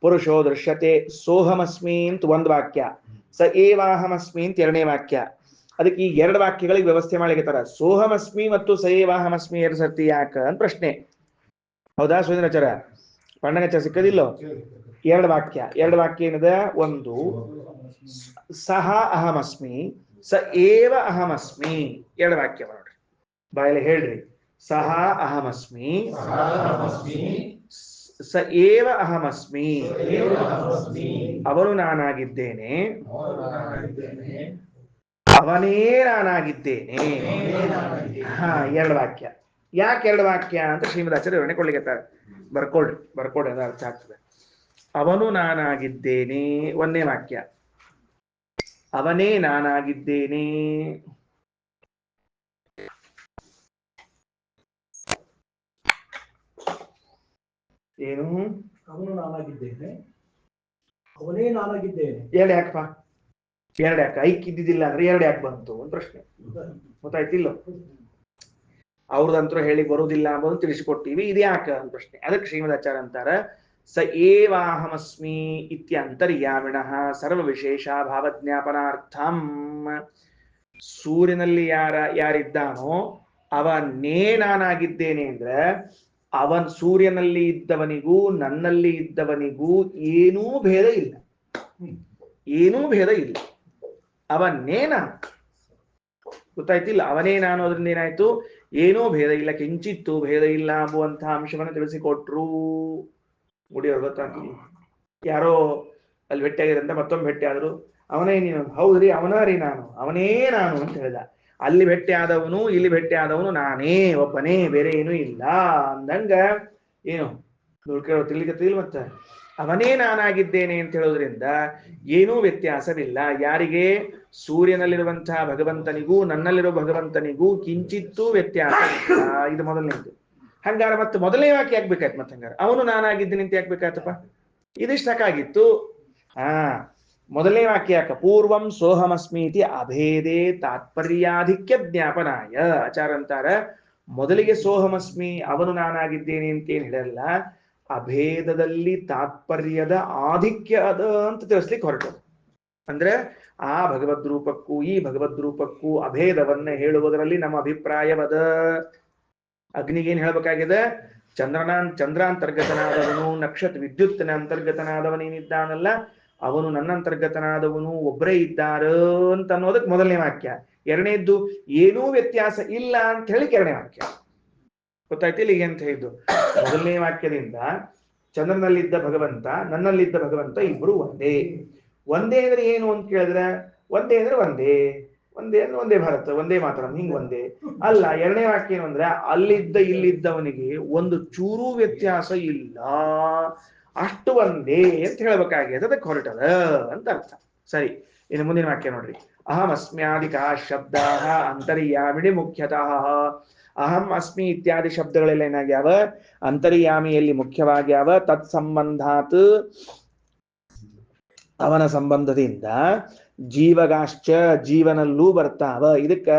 ಪುರುಷೋ ದೃಶ್ಯತೆ ಸೋಹಮಸ್ಮಿ ಅಂತ ಒಂದು ವಾಕ್ಯ, ಸ ಏವಾಹಮಸ್ಮಿ ಅಂತ ಎರಡನೇ ವಾಕ್ಯ. ಅದಕ್ಕೆ ಈ ಎರಡು ವಾಕ್ಯಗಳಿಗೆ ವ್ಯವಸ್ಥೆ ಮಾಡಿರ್ತಾರ. ಸೋಹಮಸ್ಮಿ ಮತ್ತು ಸಯೇವಾಹಮಸ್ಮಿ ಎರಡು ಸರ್ತಿ ಯಾಕ ಅಂತ ಪ್ರಶ್ನೆ. ಹೌದಾ ಸುರೇಂದ್ರಾಚಾರ? ಪಣ್ಣಗಾಚಾರ ಸಿಕ್ಕದಿಲ್ಲೋ? ಎರಡು ವಾಕ್ಯ ಏನದ? ಒಂದು ಸಹ ಅಹಮಸ್ಮಿ, ಸ ಏವ ಅಹಮಸ್ಮಿ. ಎರಡು ವಾಕ್ಯ ನೋಡ್ರಿ, ಬಾಯಲ್ಲಿ ಹೇಳ್ರಿ. ಸಹ ಅಹಮಸ್ಮಿ, ಸ ಏವ ಅಹಮಸ್ಮಿ. ಅವನು ನಾನಾಗಿದ್ದೇನೆ, ಅವನೇ ನಾನಾಗಿದ್ದೇನೆ. ಎರಡು ವಾಕ್ಯ. ಯಾಕೆ ಎರಡು ವಾಕ್ಯ ಅಂತ ಶ್ರೀಮದಾಚಾರ್ಯ ವಿವರಣೆ ಕೊಡ್ಲಿಕ್ಕೆ ಬರ್ಕೊಡ್ರಿ ಅದು ಅರ್ಥ ಆಗ್ತದೆ. ಅವನು ನಾನಾಗಿದ್ದೇನೆ ಒಂದೇ ವಾಕ್ಯ, ಅವನೇ ನಾನಾಗಿದ್ದೇನೆ. ಏನು? ಅವನು ನಾನಾಗಿದ್ದೇನೆ, ಅವನೇ ನಾನಾಗಿದ್ದೇನೆ. ಎರಡು ಯಾಕಪ್ಪ? ಎರಡು ಯಾಕೆ? ಐಕ್ ಇದ್ದಿದ್ದಿಲ್ಲ ಅಂದ್ರೆ ಎರಡು ಯಾಕೆ ಬಂತು ಅಂತ ಪ್ರಶ್ನೆ. ಗೊತ್ತಾಯ್ತಿಲ್ಲ? ಅವ್ರದಂತರೂ ಹೇಳಿ ಬರುವುದಿಲ್ಲ ಅಂಬೋದು ತಿಳಿಸಿಕೊಟ್ಟಿವಿ. ಇದು ಯಾಕ ಅಂತ ಪ್ರಶ್ನೆ. ಅದಕ್ಕೆ ಶ್ರೀಮದಾಚಾರ್ಯ ಅಂತಾರ ಸ ಏವಾಹಮಸ್ಮಿ ಇತ್ಯಂತರ್ಯಾಮಿಣಃ ಸರ್ವ ವಿಶೇಷ ಭಾವಜ್ಞಾಪನಾರ್ಥಂ. ಸೂರ್ಯನಲ್ಲಿ ಯಾರಿದ್ದಾನೋ ಅವನೇ ನಾನಾಗಿದ್ದೇನೆ ಅಂದ್ರೆ ಅವನ್ ಸೂರ್ಯನಲ್ಲಿ ಇದ್ದವನಿಗೂ ನನ್ನಲ್ಲಿ ಇದ್ದವನಿಗೂ ಏನೂ ಭೇದ ಇಲ್ಲ. ಅವನೇ ನಾನು. ಗೊತ್ತಾಯ್ತಿಲ್ಲ? ಅವನೇ ನಾನು. ಅದರಿಂದ ಏನಾಯ್ತು? ಏನೂ ಭೇದ ಇಲ್ಲ, ಕಿಂಚಿತ್ತೂ ಭೇದ ಇಲ್ಲ ಎಂಬುವಂತಹ ಅಂಶವನ್ನು ತಿಳಿಸಿಕೊಟ್ರು. ಗುಡಿಯವ್ರು ಗೊತ್ತಾಗ್ಲಿ, ಯಾರೋ ಅಲ್ಲಿ ಭೇಟಿಯಾಗಿರಂತ ಮತ್ತೊಮ್ಮೆ ಭೇಟಿ ಆದ್ರು. ಅವನೇ ನೀನು? ಹೌದ್ರಿ, ಅವನ ರೀ ನಾನು, ಅವನೇ ನಾನು ಅಂತ ಹೇಳಿದ. ಅಲ್ಲಿ ಭೇಟಿ ಆದವನು ಇಲ್ಲಿ ಭೇಟಿ ಆದವನು ನಾನೇ ಒಬ್ಬನೇ, ಬೇರೆ ಏನೂ ಇಲ್ಲ ಅಂದಂಗ ಏನು ತಿಳಿಗತ್ತಿಲ್. ಮತ್ತೆ ಅವನೇ ನಾನಾಗಿದ್ದೇನೆ ಅಂತ ಹೇಳೋದ್ರಿಂದ ಏನೂ ವ್ಯತ್ಯಾಸವಿಲ್ಲ. ಯಾರಿಗೆ? ಸೂರ್ಯನಲ್ಲಿರುವಂತಹ ಭಗವಂತನಿಗೂ ನನ್ನಲ್ಲಿರುವ ಭಗವಂತನಿಗೂ ಕಿಂಚಿತ್ತೂ ವ್ಯತ್ಯಾಸ ಇಲ್ಲ. ಇದು ಮೊದಲನೇದು. ಹಂಗಾರ ಮತ್ತೆ ಮೊದಲನೇ ವಾಕ್ಯ ಯಾಕೆ ಮತ್ತೆ ಹಂಗಾರ ಅವನು ನಾನಾಗಿದ್ದೀನಿ ಅಂತ ಯಾಕೆ ಬೇಕಾಯ್ತಪ್ಪ? ಇದಿಷ್ಟಕ್ಕಾಗಿತ್ತು. ಮೊದಲನೇ ವಾಕ್ಯ ಯಾಕ? ಪೂರ್ವಂ ಸೋಹಮಸ್ಮೀತಿ ಅಭೇದೇ ತಾತ್ಪರ್ಯಾಧಿಕ್ಯ ಜ್ಞಾಪನಾಯ. ಆಚಾರ ಅಂತಾರ, ಮೊದಲಿಗೆ ಸೋಹಮಸ್ಮಿ ಅವನು ನಾನಾಗಿದ್ದೇನೆ ಅಂತೇನು ಹೇಳಲ್ಲ, ಅಭೇದದಲ್ಲಿ ತಾತ್ಪರ್ಯದ ಆಧಿಕ್ಯ ಅದ ಅಂತ ತಿಳಿಸ್ಲಿಕ್ಕೆ ಹೊರಟು. ಅಂದ್ರೆ ಆ ಭಗವದ್ ರೂಪಕ್ಕೂ ಈ ಭಗವದ್ ರೂಪಕ್ಕೂ ಅಭೇದವನ್ನ ಹೇಳುವುದರಲ್ಲಿ ನಮ್ಮ ಅಭಿಪ್ರಾಯವದ. ಅಗ್ನಿಗೇನ್ ಹೇಳ್ಬೇಕಾಗಿದೆ? ಚಂದ್ರಾಂತರ್ಗತನಾದವನು, ನಕ್ಷತ್ರ ವಿದ್ಯುತ್ತಿನ ಅಂತರ್ಗತನಾದವನೇನಿದ್ದಾನಲ್ಲ ಅವನು ನನ್ನಂತರ್ಗತನಾದವನು ಒಬ್ಬರೇ ಇದ್ದಾರ ಅಂತ ಅನ್ನೋದಕ್ಕೆ ಮೊದಲನೇ ವಾಕ್ಯ. ಎರಡನೇದ್ದು ಏನೂ ವ್ಯತ್ಯಾಸ ಇಲ್ಲ ಅಂತ ಹೇಳಿ ಎರಡನೇ ವಾಕ್ಯ. ಗೊತ್ತಾಯ್ತು ಇಲ್ಲಿಗೆ ಅಂತ ಹೇಳಿದ್ದು. ಮೊದಲನೇ ವಾಕ್ಯದಿಂದ ಚಂದ್ರನಲ್ಲಿದ್ದ ಭಗವಂತ ನನ್ನಲ್ಲಿದ್ದ ಭಗವಂತ ಇಬ್ರು ಒಂದೇ. ಒಂದೇ ಅಂದ್ರೆ ಏನು ಅಂತ ಕೇಳಿದ್ರೆ, ಒಂದೇ ಅಂದ್ರೆ ಒಂದೇ, ಒಂದೇ ಅಂದ್ರೆ ಒಂದೇ ಭಾರತ, ಒಂದೇ ಮಾತ್ರ, ಹಿಂಗ್ ಒಂದೇ ಅಲ್ಲ. ಎರಡನೇ ವಾಕ್ಯ ಏನು ಅಂದ್ರೆ, ಅಲ್ಲಿದ್ದ ಇಲ್ಲಿದ್ದವನಿಗೆ ಒಂದು ಚೂರು ವ್ಯತ್ಯಾಸ ಇಲ್ಲ, ಅಷ್ಟು ಒಂದೇ ಅಂತ ಹೇಳ್ಬೇಕಾಗಿದೆ. ಅದಕ್ಕೆ ಹೊರಟದ ಅಂತ ಅರ್ಥ. ಸರಿ, ಇನ್ನು ಮುಂದಿನ ವಾಕ್ಯ ನೋಡ್ರಿ. ಅಹಂ ಅಸ್ಮ್ಯಾದಿಕಾ ಶಬ್ದಾ ಅಂತರ್ಯಾಮಿಣಿ ಮುಖ್ಯತಃ. ಅಹಂ ಅಸ್ಮಿ ಇತ್ಯಾದಿ ಶಬ್ದಗಳೆಲ್ಲ ಏನಾಗ್ಯಾವ? ಅಂತರ್ಯಾಮಿಯಲ್ಲಿ ಮುಖ್ಯವಾಗ್ಯಾವ. ತತ್ ಸಂಬಂಧಾತ್ ಅವನ ಸಂಬಂಧದಿಂದ ಜೀವಗಾಶ್ಚ ಜೀವನಲ್ಲೂ ಬರ್ತಾವ. ಇದಕ್ಕ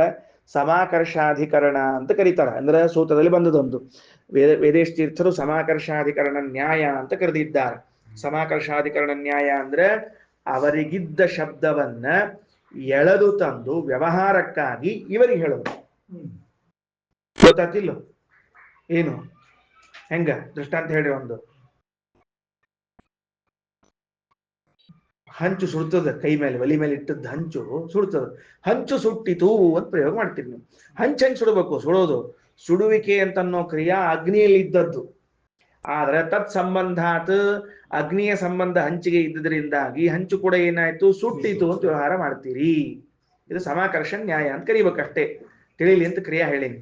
ಸಮಾಕರ್ಷಾಧಿಕರಣ ಅಂತ ಕರೀತಾರ. ಅಂದ್ರೆ ಸೂತ್ರದಲ್ಲಿ ಬಂದದೊಂದು. ವೇದೇಶ್ ತೀರ್ಥರು ಸಮಾಕರ್ಷಾಧಿಕರಣ ನ್ಯಾಯ ಅಂತ ಕರೆದಿದ್ದಾರೆ. ಸಮಾಕರ್ಷಾಧಿಕರಣ ನ್ಯಾಯ ಅಂದ್ರೆ ಅವರಿಗಿದ್ದ ಶಬ್ದವನ್ನ ಎಳೆದು ತಂದು ವ್ಯವಹಾರಕ್ಕಾಗಿ ಇವರಿಗೆ ಹೇಳೋದು. ಗೊತ್ತಾತಿಲ್ಲ ಏನು? ಹೆಂಗ ದೃಷ್ಟಾಂತ ಹೇಳಿ. ಒಂದು ಹಂಚು ಸುಡ್ತದ, ಕೈ ಮೇಲೆ ಒಲಿ ಮೇಲೆ ಇಟ್ಟದ್ದು ಹಂಚು ಸುಡ್ತದ. ಹಂಚು ಸುಟ್ಟಿತು ಅಂತ ಪ್ರಯೋಗ ಮಾಡ್ತೀವಿ ನೀವು. ಹಂಚು ಸುಡಬೇಕು, ಸುಡೋದು ಸುಡುವಿಕೆ ಅಂತ ಅನ್ನೋ ಕ್ರಿಯಾ ಅಗ್ನಿಯಲ್ಲಿ ಇದ್ದದ್ದು. ಆದ್ರೆ ತತ್ ಸಂಬಂಧಾತ್ ಅಗ್ನಿಯ ಸಂಬಂಧ ಹಂಚಿಗೆ ಇದ್ದದ್ರಿಂದಾಗಿ ಹಂಚು ಕೂಡ ಏನಾಯ್ತು? ಸುಟ್ಟಿತು ಅಂತ ವ್ಯವಹಾರ ಮಾಡ್ತೀರಿ. ಇದು ಸಮಾಕರ್ಷಣ ನ್ಯಾಯ ಅಂತ ಕರಿಬೇಕಷ್ಟೇ. ತಿಳಿಲಿ ಅಂತ ಕ್ರಿಯಾ ಹೇಳೀನಿ.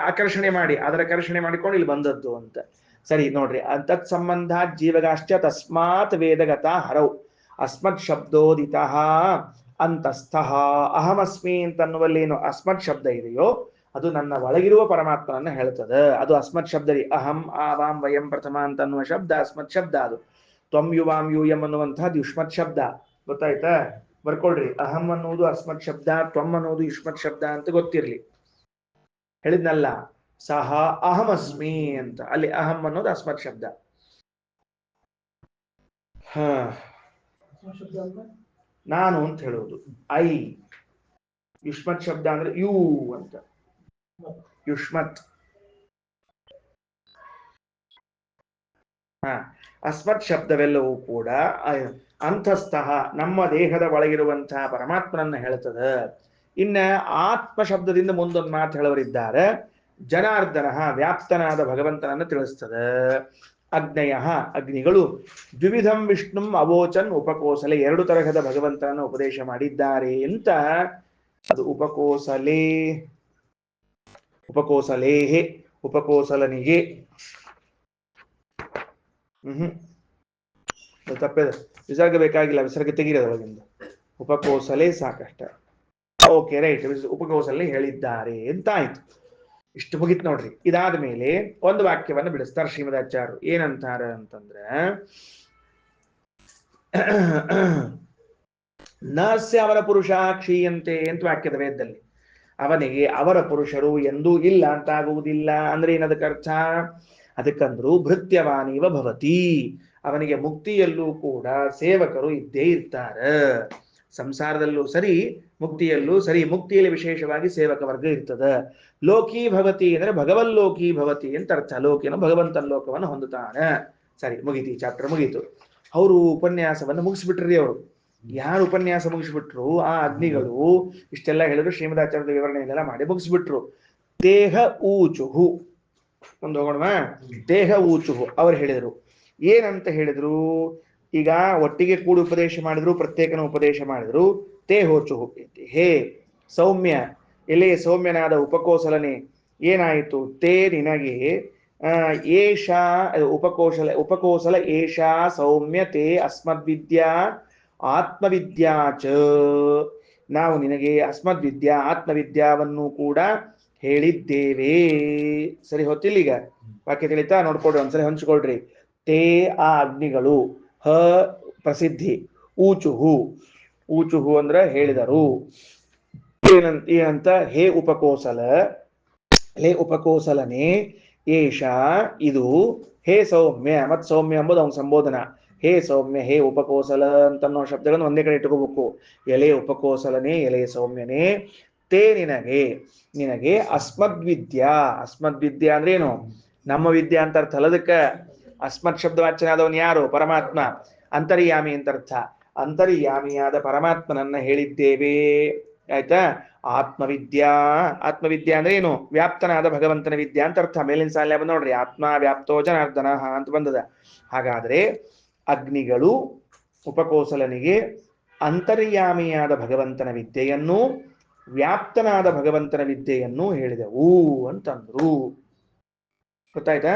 ಆಕರ್ಷಣೆ ಮಾಡಿ, ಅದರ ಕರ್ಷಣೆ ಮಾಡಿಕೊಂಡು ಇಲ್ಲಿ ಬಂದದ್ದು ಅಂತ. ಸರಿ ನೋಡ್ರಿ. ತತ್ ಸಂಬಂಧ ಜೀವಗಾಶ್ಚ ತಸ್ಮಾತ್ ವೇದಗತ ಹರೌ ಅಸ್ಮತ್ ಶಬ್ದೋದಿತ ಅಂತಸ್ಥಃ. ಅಹಮಸ್ಮಿ ಅಂತನ್ನುವಲ್ಲಿ ಏನು ಅಸ್ಮತ್ ಶಬ್ದ ಇದೆಯೋ ಅದು ನನ್ನ ಒಳಗಿರುವ ಪರಮಾತ್ಮನನ್ನ ಹೇಳ್ತದೆ. ಅದು ಅಸ್ಮತ್ ಶಬ್ದ ರೀ. ಅಹಂ ಆವಾಂ ವಯಂ ಪ್ರಥಮ ಅಂತ ಅನ್ನುವ ಶಬ್ದ ಅಸ್ಮತ್ ಶಬ್ದ. ಅದು ತ್ವಂ ಯುವಾಂ ಯೂಯಂ ಅನ್ನುವಂತಹದ್ದು ಯುಷ್ಮತ್ ಶಬ್ದ. ಗೊತ್ತಾಯ್ತಾ? ಬರ್ಕೊಳ್ರಿ. ಅಹಂ ಅನ್ನುವುದು ಅಸ್ಮತ್ ಶಬ್ದ, ತ್ವಂ ಅನ್ನೋದು ಯುಷ್ಮತ್ ಶಬ್ದ ಅಂತ ಗೊತ್ತಿರ್ಲಿ. ಹೇಳಿದ್ನಲ್ಲ, ಸಹ ಅಹಮಸ್ಮಿ ಅಂತ. ಅಲ್ಲಿ ಅಹಂ ಅನ್ನೋದು ಅಸ್ಮತ್ ಶಬ್ದ. ನಾನು ಅಂತ ಹೇಳುವುದು ಐ. ಯುಷ್ಮತ್ ಶಬ್ದ ಅಂದ್ರೆ ಯು ಅಂತ. ಯುಷ್ಮತ್. ಅಸ್ಮತ್ ಶಬ್ದವೆಲ್ಲವೂ ಕೂಡ ಅಂತಸ್ಥಃ ನಮ್ಮ ದೇಹದ ಒಳಗಿರುವಂತಹ ಪರಮಾತ್ಮನನ್ನ ಹೇಳ್ತದ. ಇನ್ನ ಆತ್ಮ ಶಬ್ದದಿಂದ ಮುಂದೊಂದು ಮಾತು ಹೇಳೋರಿದ್ದಾರೆ. ಜನಾರ್ದನ ವ್ಯಾಪ್ತನಾದ ಭಗವಂತನನ್ನು ತಿಳಿಸ್ತದ. ಅಗ್ನಯ ಅಗ್ನಿಗಳು ದ್ವಿವಿಧಂ ವಿಷ್ಣುಂ ಅವೋಚನ್ ಉಪಕೋಸಲೆ ಎರಡು ತರಹದ ಭಗವಂತನನ್ನು ಉಪದೇಶ ಮಾಡಿದ್ದಾರೆ ಅಂತ. ಅದು ಉಪಕೋಸಲೇ, ಉಪಕೋಸಲೇಹೆ, ಉಪಕೋಸಲನಿಗೆ. ತಪ್ಪದ ವಿಸರ್ಗ ಬೇಕಾಗಿಲ್ಲ, ವಿಸರ್ಗ ತೆಗಿರೋದ್ರೊಳಗಿಂದ ಉಪಕೋಸಲೆ ಸಾಕಷ್ಟ. ಓಕೆ ರೈಟ್, ಉಪಕೋಸಲೆ ಹೇಳಿದ್ದಾರೆ ಅಂತ ಆಯ್ತು. ಇಷ್ಟು ಮುಗಿತ್ ನೋಡ್ರಿ. ಇದಾದ ಮೇಲೆ ಒಂದು ವಾಕ್ಯವನ್ನು ಬಿಡಿಸ್ತಾರೆ ಶ್ರೀಮದಾಚಾರ್ಯರು. ಏನಂತಾರ ಅಂತಂದ್ರೆ, ನಸ್ಯ ಅವರ ಪುರುಷ ಕ್ಷೀಯಂತೆ ಅಂತ ವಾಕ್ಯದ ವೇದದಲ್ಲಿ. ಅವನಿಗೆ ಅವರ ಪುರುಷರು ಎಂದೂ ಇಲ್ಲ ಅಂತಾಗುವುದಿಲ್ಲ. ಅಂದ್ರೆ ಏನದಕ್ಕೆ ಅರ್ಥ? ಅದಕ್ಕಂದ್ರು ಭೃತ್ಯವಾನೀವ ಭವತಿ, ಅವನಿಗೆ ಮುಕ್ತಿಯಲ್ಲೂ ಕೂಡ ಸೇವಕರು ಇದ್ದೇ ಇರ್ತಾರೆ. ಸಂಸಾರದಲ್ಲೂ ಸರಿ, ಮುಕ್ತಿಯಲ್ಲೂ ಸರಿ. ಮುಕ್ತಿಯಲ್ಲಿ ವಿಶೇಷವಾಗಿ ಸೇವಕ ವರ್ಗ ಇರ್ತದೆ. ಲೋಕಿ ಭವತಿ ಅಂದ್ರೆ ಭಗವಲ್ಲೋಕಿ ಭವತಿ ಅಂತ ಅರ್ಥ. ಲೋಕಿಯನ್ನು ಭಗವಂತನ ಲೋಕವನ್ನು ಹೊಂದುತ್ತಾನೆ. ಸರಿ, ಮುಗೀತು, ಈ ಚಾಪ್ಟರ್ ಮುಗೀತು. ಅವರು ಉಪನ್ಯಾಸವನ್ನು ಮುಗಿಸ್ಬಿಟ್ರಿ. ಅವರು ಯಾರು ಉಪನ್ಯಾಸ ಮುಗಿಸ್ಬಿಟ್ರು? ಆ ಅಗ್ನಿಗಳು ಇಷ್ಟೆಲ್ಲ ಹೇಳಿದ್ರು, ಶ್ರೀಮದಾಚಾರ್ಯದ ವಿವರಣೆಯನ್ನೆಲ್ಲ ಮಾಡಿ ಮುಗಿಸ್ಬಿಟ್ರು. ತೇಹ ಊಚುಹು. ಒಂದು ಹೋಗೋಣ. ತೇಹ ಊಚುಹು ಅವ್ರು ಹೇಳಿದರು. ಏನಂತ ಹೇಳಿದ್ರು? ಈಗ ಒಟ್ಟಿಗೆ ಕೂಡಿ ಉಪದೇಶ ಮಾಡಿದ್ರು, ಪ್ರತ್ಯೇಕನ ಉಪದೇಶ ಮಾಡಿದ್ರು. ತೇ ಹೋಚುಹು, ಹೇ ಸೌಮ್ಯ, ಎಲೆ ಸೌಮ್ಯನಾದ ಉಪಕೋಸಲನೆ, ಏನಾಯಿತು? ತೇ ನಿನಗೆ ಏಷಾ ಉಪಕೋಸಲ ಏಷಾ ಸೌಮ್ಯ ತೇ ಅಸ್ಮದ್ವಿದ್ಯಾ ಆತ್ಮವಿದ್ಯಾ ಚ. ನಾವು ನಿನಗೆ ಅಸ್ಮದ್ವಿದ್ಯಾ ಆತ್ಮವಿದ್ಯಾವನ್ನು ಕೂಡ ಹೇಳಿದ್ದೇವೆ. ಸರಿ ಹೊತ್ತಿಲ್ಲೀಗ ವಾಕ್ಯ ತಿಳಿತಾ? ನೋಡ್ಕೊಡ್ರಿ, ಒಂದ್ಸರಿ ಹಂಚ್ಕೊಳ್ರಿ. ತೇ ಆ ಅಗ್ನಿಗಳು, ಹ ಪ್ರಸಿದ್ಧಿ, ಊಚುಹು, ಊಚುಹು ಅಂದ್ರೆ ಹೇಳಿದರು. ಏನಂತ? ಹೇ ಉಪಕೋಸಲ, ಹೇ ಉಪಕೋಸಲನೆ, ಏಷ ಇದು, ಹೇ ಸೌಮ್ಯ, ಮತ್ ಸೌಮ್ಯ ಎಂಬುದು ಅವನ ಸಂಬೋಧನ. ಹೇ ಸೌಮ್ಯ, ಹೇ ಉಪಕೋಸಲ ಅಂತನ್ನೋ ಶಬ್ದಗಳನ್ನು ಒಂದೇ ಕಡೆ ಇಟ್ಕೋಬೇಕು. ಎಲೆ ಉಪಕೋಸಲನೆ, ಎಲೆ ಸೌಮ್ಯನೇ, ತೇ ನಿನಗೆ, ನಿನಗೆ ಅಸ್ಮದ್ವಿದ್ಯಾ. ಅಸ್ಮದ್ವಿದ್ಯಾ ಅಂದ್ರೆ ಏನು? ನಮ್ಮ ವಿದ್ಯಾ ಅಂತ ಅರ್ಥ ಅಲ್ಲ ಅದಕ್ಕೆ. ಅಸ್ಮತ್ ಶಬ್ದವಾಚ್ಯನಾದವನು ಯಾರು? ಪರಮಾತ್ಮ. ಅಂತರ್ಯಾಮಿ ಅಂತ ಅರ್ಥ. ಅಂತರ್ಯಾಮಿಯಾದ ಪರಮಾತ್ಮನನ್ನ ಹೇಳಿದ್ದೇವೆ. ಆಯ್ತಾ? ಆತ್ಮವಿದ್ಯಾ, ಆತ್ಮವಿದ್ಯಾ ಅಂದ್ರೆ ಏನು? ವ್ಯಾಪ್ತನಾದ ಭಗವಂತನ ವಿದ್ಯಾ ಅಂತ ಅರ್ಥ. ಮೇಲಿನ ಸಾಲ ಬಂದ ನೋಡ್ರಿ, ಆತ್ಮ ವ್ಯಾಪ್ತೋ ಜನಾರ್ದನ ಅಂತ ಬಂದದ. ಹಾಗಾದ್ರೆ ಅಗ್ನಿಗಳು ಉಪಕೋಸಲನಿಗೆ ಅಂತರ್ಯಾಮಿಯಾದ ಭಗವಂತನ ವಿದ್ಯೆಯನ್ನು, ವ್ಯಾಪ್ತನಾದ ಭಗವಂತನ ವಿದ್ಯೆಯನ್ನು ಹೇಳಿದೆವು ಅಂತಂದ್ರು. ಗೊತ್ತಾಯ್ತಾ?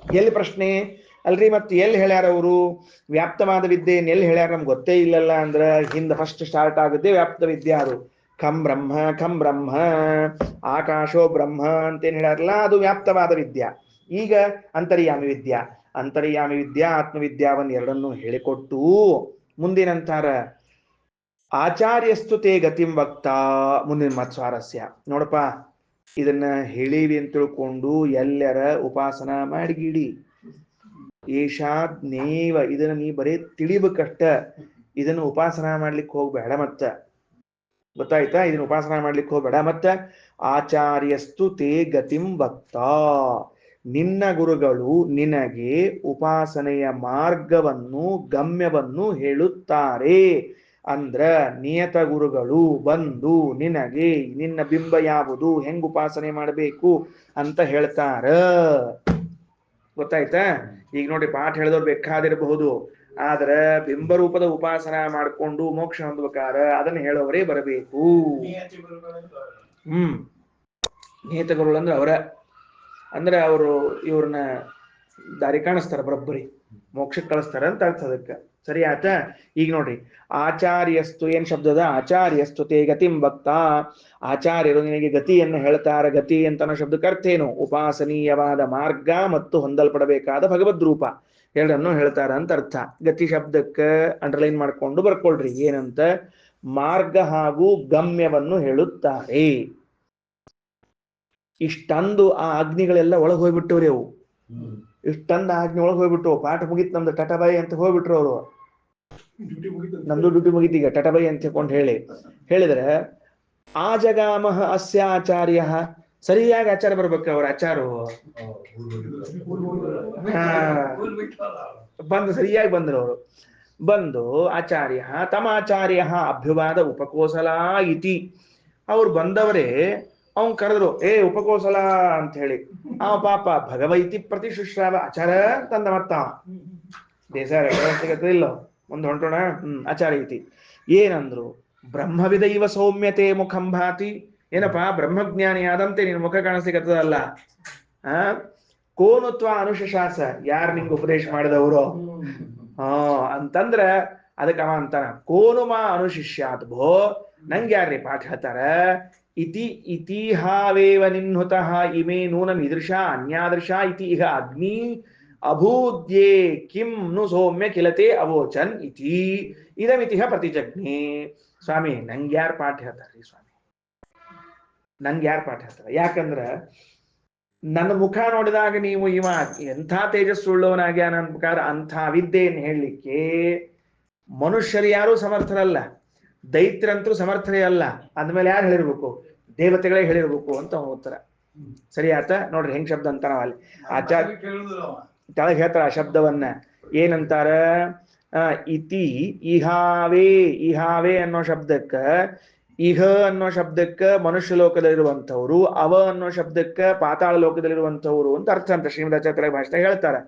ಎಲ್ಲಿ ಪ್ರಶ್ನೆ? ಅಲ್ರಿ ಮತ್ತೆ ಎಲ್ಲಿ ಹೇಳ್ಯಾರ ಅವರು ವ್ಯಾಪ್ತವಾದ ವಿದ್ಯೆಯನ್ನು? ಎಲ್ಲಿ ಹೇಳ್ಯಾರ? ನಮ್ಗೆ ಗೊತ್ತೇ ಇಲ್ಲಲ್ಲ ಅಂದ್ರೆ ಹಿಂದ ಫಸ್ಟ್ ಸ್ಟಾರ್ಟ್ ಆಗುತ್ತೆ ವ್ಯಾಪ್ತ ವಿದ್ಯೆ. ಅದು ಖಂ ಬ್ರಹ್ಮ, ಖಂ ಬ್ರಹ್ಮ, ಆಕಾಶೋ ಬ್ರಹ್ಮ ಅಂತೇನು ಹೇಳ್ಯಾರಲ್ಲ, ಅದು ವ್ಯಾಪ್ತವಾದ ವಿದ್ಯಾ. ಈಗ ಅಂತರ್ಯಾಮಿ ವಿದ್ಯಾ, ಅಂತರ್ಯಾಮಿ ವಿದ್ಯಾ ಆತ್ಮವಿದ್ಯಾವನ್ನು ಎರಡನ್ನೂ ಹೇಳಿಕೊಟ್ಟು ಮುಂದಿನಂತಾರ ಆಚಾರ್ಯಸ್ತು ತೇ ಗತಿಂ ವಕ್ತಾ. ಮುಂದಿನ ಮತ್ ಸ್ವಾರಸ್ಯ ನೋಡಪ್ಪ. ಇದನ್ನ ಹೇಳಿವಿ ಅಂತ ತಿಳ್ಕೊಂಡು ಎಲ್ಲರ ಉಪಾಸನಾ ಮಾಡಿಗಿಡಿ. ಏಷಾದ್ನೇವ, ಇದನ್ನ ನೀ ಬರೀ ತಿಳಿಬೇಕಷ್ಟ. ಇದನ್ನು ಉಪಾಸನಾ ಮಾಡ್ಲಿಕ್ಕೆ ಹೋಗ್ಬೇಡ. ಮತ್ತ ಗೊತ್ತಾಯ್ತಾ? ಇದನ್ನ ಉಪಾಸನಾ ಮಾಡ್ಲಿಕ್ಕೆ ಹೋಗ್ಬೇಡ. ಮತ್ತ ಆಚಾರ್ಯಸ್ತು ತೇ ಗತಿಂ ವಕ್ತಾ, ನಿನ್ನ ಗುರುಗಳು ನಿನಗೆ ಉಪಾಸನೆಯ ಮಾರ್ಗವನ್ನು, ಗಮ್ಯವನ್ನು ಹೇಳುತ್ತಾರೆ. ಅಂದ್ರ ನಿಯತ ಗುರುಗಳು ಬಂದು ನಿನಗೆ ನಿನ್ನ ಬಿಂಬ ಯಾವುದು, ಹೆಂಗ್ ಉಪಾಸನೆ ಮಾಡಬೇಕು ಅಂತ ಹೇಳ್ತಾರ. ಗೊತ್ತಾಯ್ತಾ? ಈಗ ನೋಡಿ, ಪಾಠ ಹೇಳಿದವ್ರು ಬೇಕಾದಿರಬಹುದು, ಆದ್ರೆ ಬಿಂಬರೂಪದ ಉಪಾಸನ ಮಾಡಿಕೊಂಡು ಮೋಕ್ಷ ಹೊಂದ್ಬೇಕಾರ ಅದನ್ನ ಹೇಳೋವರೇ ಬರಬೇಕು. ನಿಯತ ಗುರುಗಳು ಅಂದ್ರೆ ಅವರ, ಅಂದ್ರೆ ಅವರು ಇವ್ರನ್ನ ದಾರಿ ಕಾಣಿಸ್ತಾರ, ಬರೋಬ್ಬರಿ ಮೋಕ್ಷಕ್ಕೆ ಕಳಿಸ್ತಾರ ಅಂತ ಅರ್ಥ ಅದಕ್ಕೆ. ಸರಿ ಆಯ್ತಾ? ಈಗ ನೋಡ್ರಿ, ಆಚಾರ್ಯಸ್ತು ಏನ್ ಶಬ್ದದ? ಆಚಾರ್ಯಸ್ತು ತೇ ಗತಿಂ ವಕ್ತಾ. ಆಚಾರ್ಯರು ನಿನಗೆ ಗತಿಯನ್ನು ಹೇಳ್ತಾರ. ಗತಿ ಅಂತ ಶಬ್ದಕ್ಕೆ ಅರ್ಥ ಏನು? ಉಪಾಸನೀಯವಾದ ಮಾರ್ಗ ಮತ್ತು ಹೊಂದಲ್ಪಡಬೇಕಾದ ಭಗವದ್ ರೂಪ ಎರಡನ್ನು ಹೇಳ್ತಾರ ಅಂತ ಅರ್ಥ. ಗತಿ ಶಬ್ದಕ್ಕೆ ಅಂಡರ್ಲೈನ್ ಮಾಡ್ಕೊಂಡು ಬರ್ಕೊಳ್ರಿ. ಏನಂತ? ಮಾರ್ಗ ಹಾಗೂ ಗಮ್ಯವನ್ನು ಹೇಳುತ್ತಾರೆ. ಇಷ್ಟಂದು ಆ ಅಗ್ನಿಗಳೆಲ್ಲ ಒಳಗೆ ಹೋಗ್ಬಿಟ್ಟವ್ರಿ. ಅವು ಇಷ್ಟಂದ ಆಜ್ಞೆ ಒಳಗೆ ಹೋಗ್ಬಿಟ್ಟು ಪಾಠ ಮುಗಿತ್ ನಮ್ದು ಟಟಬಾಯಿ ಅಂತ ಹೋಗ್ಬಿಟ್ರು ಅವರು. ನಮ್ದು ಡ್ಯೂಟಿ ಮುಗಿತು ಈಗ ಟಟಬಾಯಿ ಅಂತ ಹೇಳ್ಕೊಂಡು ಹೇಳಿದ್ರೆ ಆ ಜಗಾಮಹ ಅಸ್ಯ ಆಚಾರ್ಯ. ಸರಿಯಾಗಿ ಆಚಾರ ಬರ್ಬೇಕು. ಅವ್ರ ಆಚಾರ ಬಂದು ಸರಿಯಾಗಿ ಬಂದ್ರು. ಅವರು ಬಂದು ಆಚಾರ್ಯ ತಮಾಚಾರ್ಯ ಅಭ್ಯುವಾದ ಉಪಕೋಸಲ ಇತಿ. ಅವ್ರು ಬಂದವರೇ ಅವನ್ ಕರೆದ್ರು, ಏ ಉಪಕೋಸಲ ಅಂತ ಹೇಳಿ. ಆ ಪಾಪ ಭಗವೈತಿ ಪ್ರತಿಶುಶ್ರಾವ ಆಚಾರ ತಂದ ಮತ್ತ ಬೇಸಾಯ ಇಲ್ಲ ಮುಂದೆ ಹೊಂಟೋಣ. ಆಚಾರ ಐತಿ ಏನಂದ್ರು? ಬ್ರಹ್ಮವಿದ ಇವ ಸೌಮ್ಯತೆ ಮುಖಂ ಭಾತಿ. ಏನಪ್ಪಾ ಬ್ರಹ್ಮಜ್ಞಾನಿ ಆದಂತೆ ನಿನ್ ಮುಖ ಕಾಣಿಸ್ಲಿಕ್ಕತ್ತದಲ್ಲ. ಕೋನುತ್ವ ಅನುಶಾಸ, ಯಾರು ನಿಂಗೆ ಉಪದೇಶ ಮಾಡಿದವರು ಅಂತಂದ್ರ ಅದಕ್ಕೆ ಅವ ಅಂತಾನ, ಕೋನುಮಾ ಅನುಶಿಷ್ಯಾತ್ ಭೋ, ನಂಗೆ ಯಾರ್ರಿ ಪಾಠ ಹೇಳ್ತಾರ? ಇತಿ ಇತಿಹಾವೇವ ನಿನ್ಹುತಃ ಇಮೇ ನೂನಂ ಇದೃಶ ಅನ್ಯಾದೃಶ ಇತಿ ಇಹ ಅಗ್ನಿ ಅಭೂದ್ಯೇ ಕಿಂ ನು ಸೌಮ್ಯ ಕಿಲತೆ ಅವೋಚನ್ ಇತಿ ಇದಮಿತಿಹ ಪ್ರತಿಜಜ್ಞೆ. ಸ್ವಾಮಿ ನಂಗೆ ಯಾರು ಪಾಠ ಹೇಳ್ತಾರ್ರಿ? ಸ್ವಾಮಿ ನಂಗೆ ಯಾರು ಪಾಠ ಹೇಳ್ತಾರ? ಯಾಕಂದ್ರ ನನ್ನ ಮುಖ ನೋಡಿದಾಗ ನೀವು ಇವ ಎಂಥ ತೇಜಸ್ಸುಳ್ಳವನಾಗ್ಯಾನ ಅನ್ಬೇಕಾದ್ರೆ ಅಂಥ ವಿದ್ಯೆಯನ್ನು ಹೇಳಲಿಕ್ಕೆ ಮನುಷ್ಯರು ಯಾರೂ ಸಮರ್ಥರಲ್ಲ, ದೈತ್ಯರಂತರೂ ಸಮರ್ಥರೇ ಅಲ್ಲ. ಅಂದ್ಮೇಲೆ ಯಾರು ಹೇಳಿರ್ಬೇಕು? ದೇವತೆಗಳೇ ಹೇಳಿರ್ಬೇಕು ಅಂತ ಉತ್ತರ. ಸರಿ ಆಯ್ತಾ? ನೋಡ್ರಿ ಹೆಂಗ್ ಶಬ್ದ ಅಂತಾರ ಅಲ್ಲಿ ಆಚಾರ್ಯ ಕೆಳಗೆ ಹೇಳ್ತಾರ ಆ ಶಬ್ದವನ್ನ. ಏನಂತಾರ? ಇತಿ ಇಹಾವೇ. ಇಹಾವೇ ಅನ್ನೋ ಶಬ್ದಕ್ಕ ಇಹ ಅನ್ನೋ ಶಬ್ದಕ್ಕೆ ಮನುಷ್ಯ ಲೋಕದಲ್ಲಿರುವಂಥವ್ರು, ಅವ ಅನ್ನೋ ಶಬ್ದಕ್ಕೆ ಪಾತಾಳ ಲೋಕದಲ್ಲಿರುವಂಥವ್ರು ಅಂತ ಅರ್ಥ ಅಂತ ಶ್ರೀಮದಾಚಾರ್ಯ ಭಾಷೆ ಹೇಳ್ತಾರೆ.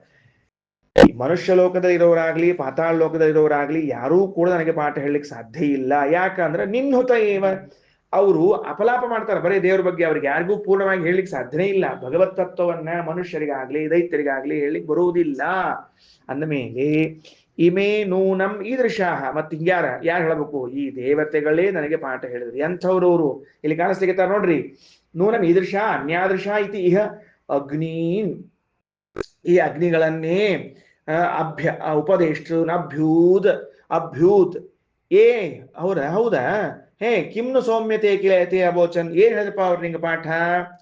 ಈ ಮನುಷ್ಯ ಲೋಕದಲ್ಲಿರೋರಾಗ್ಲಿ ಪಾತಾಳ ಲೋಕದಲ್ಲಿರೋರಾಗ್ಲಿ ಯಾರೂ ಕೂಡ ನನಗೆ ಪಾಠ ಹೇಳಲಿಕ್ಕೆ ಸಾಧ್ಯ ಇಲ್ಲ. ಯಾಕಂದ್ರೆ ನಿನ್ಹುತ ಏವ, ಅವರು ಅಪಲಾಪ ಮಾಡ್ತಾರೆ ಬರೀ ದೇವ್ರ ಬಗ್ಗೆ, ಅವ್ರಿಗೆ ಯಾರಿಗೂ ಪೂರ್ಣವಾಗಿ ಹೇಳಲಿಕ್ಕೆ ಸಾಧ್ಯನೇ ಇಲ್ಲ. ಭಗವತ್ ತತ್ವವನ್ನ ಮನುಷ್ಯರಿಗಾಗ್ಲಿ ದೈತ್ಯರಿಗಾಗ್ಲಿ ಹೇಳಲಿಕ್ಕೆ ಬರುವುದಿಲ್ಲ. ಅಂದಮೇಲೆ ಇಮೇ ನೂನಂ ಈದೃಶಾಹ, ಮತ್ತೆ ಯಾರು ಹೇಳಬೇಕು? ಈ ದೇವತೆಗಳೇ ನನಗೆ ಪಾಠ ಹೇಳಿದ್ರು. ಎಂಥವ್ರವರು ಇಲ್ಲಿ ಕಾಣಿಸ್ಲಿಕ್ಕೆ ನೋಡ್ರಿ. ನೂನಂ ಈದೃಶ ಅನ್ಯಾದೃಶ ಇತಿ ಇಹ ಅಗ್ನೀನ್, ಈ ಅಗ್ನಿಗಳನ್ನೇ ಉಪದೇಷ್ಟು ಅಭ್ಯೂತ್ ಅಭ್ಯೂತ್ ಏ ಹೌದಾ ಹೇ ಕಿಮ್ನು ಸೌಮ್ಯತೆ ಕಿಲಯತೆ ಅಬೋಚನ್, ಏನ್ ಹೇಳಿದಪ್ಪ ಅವ್ರು ನಿಂಗೆ ಪಾಠ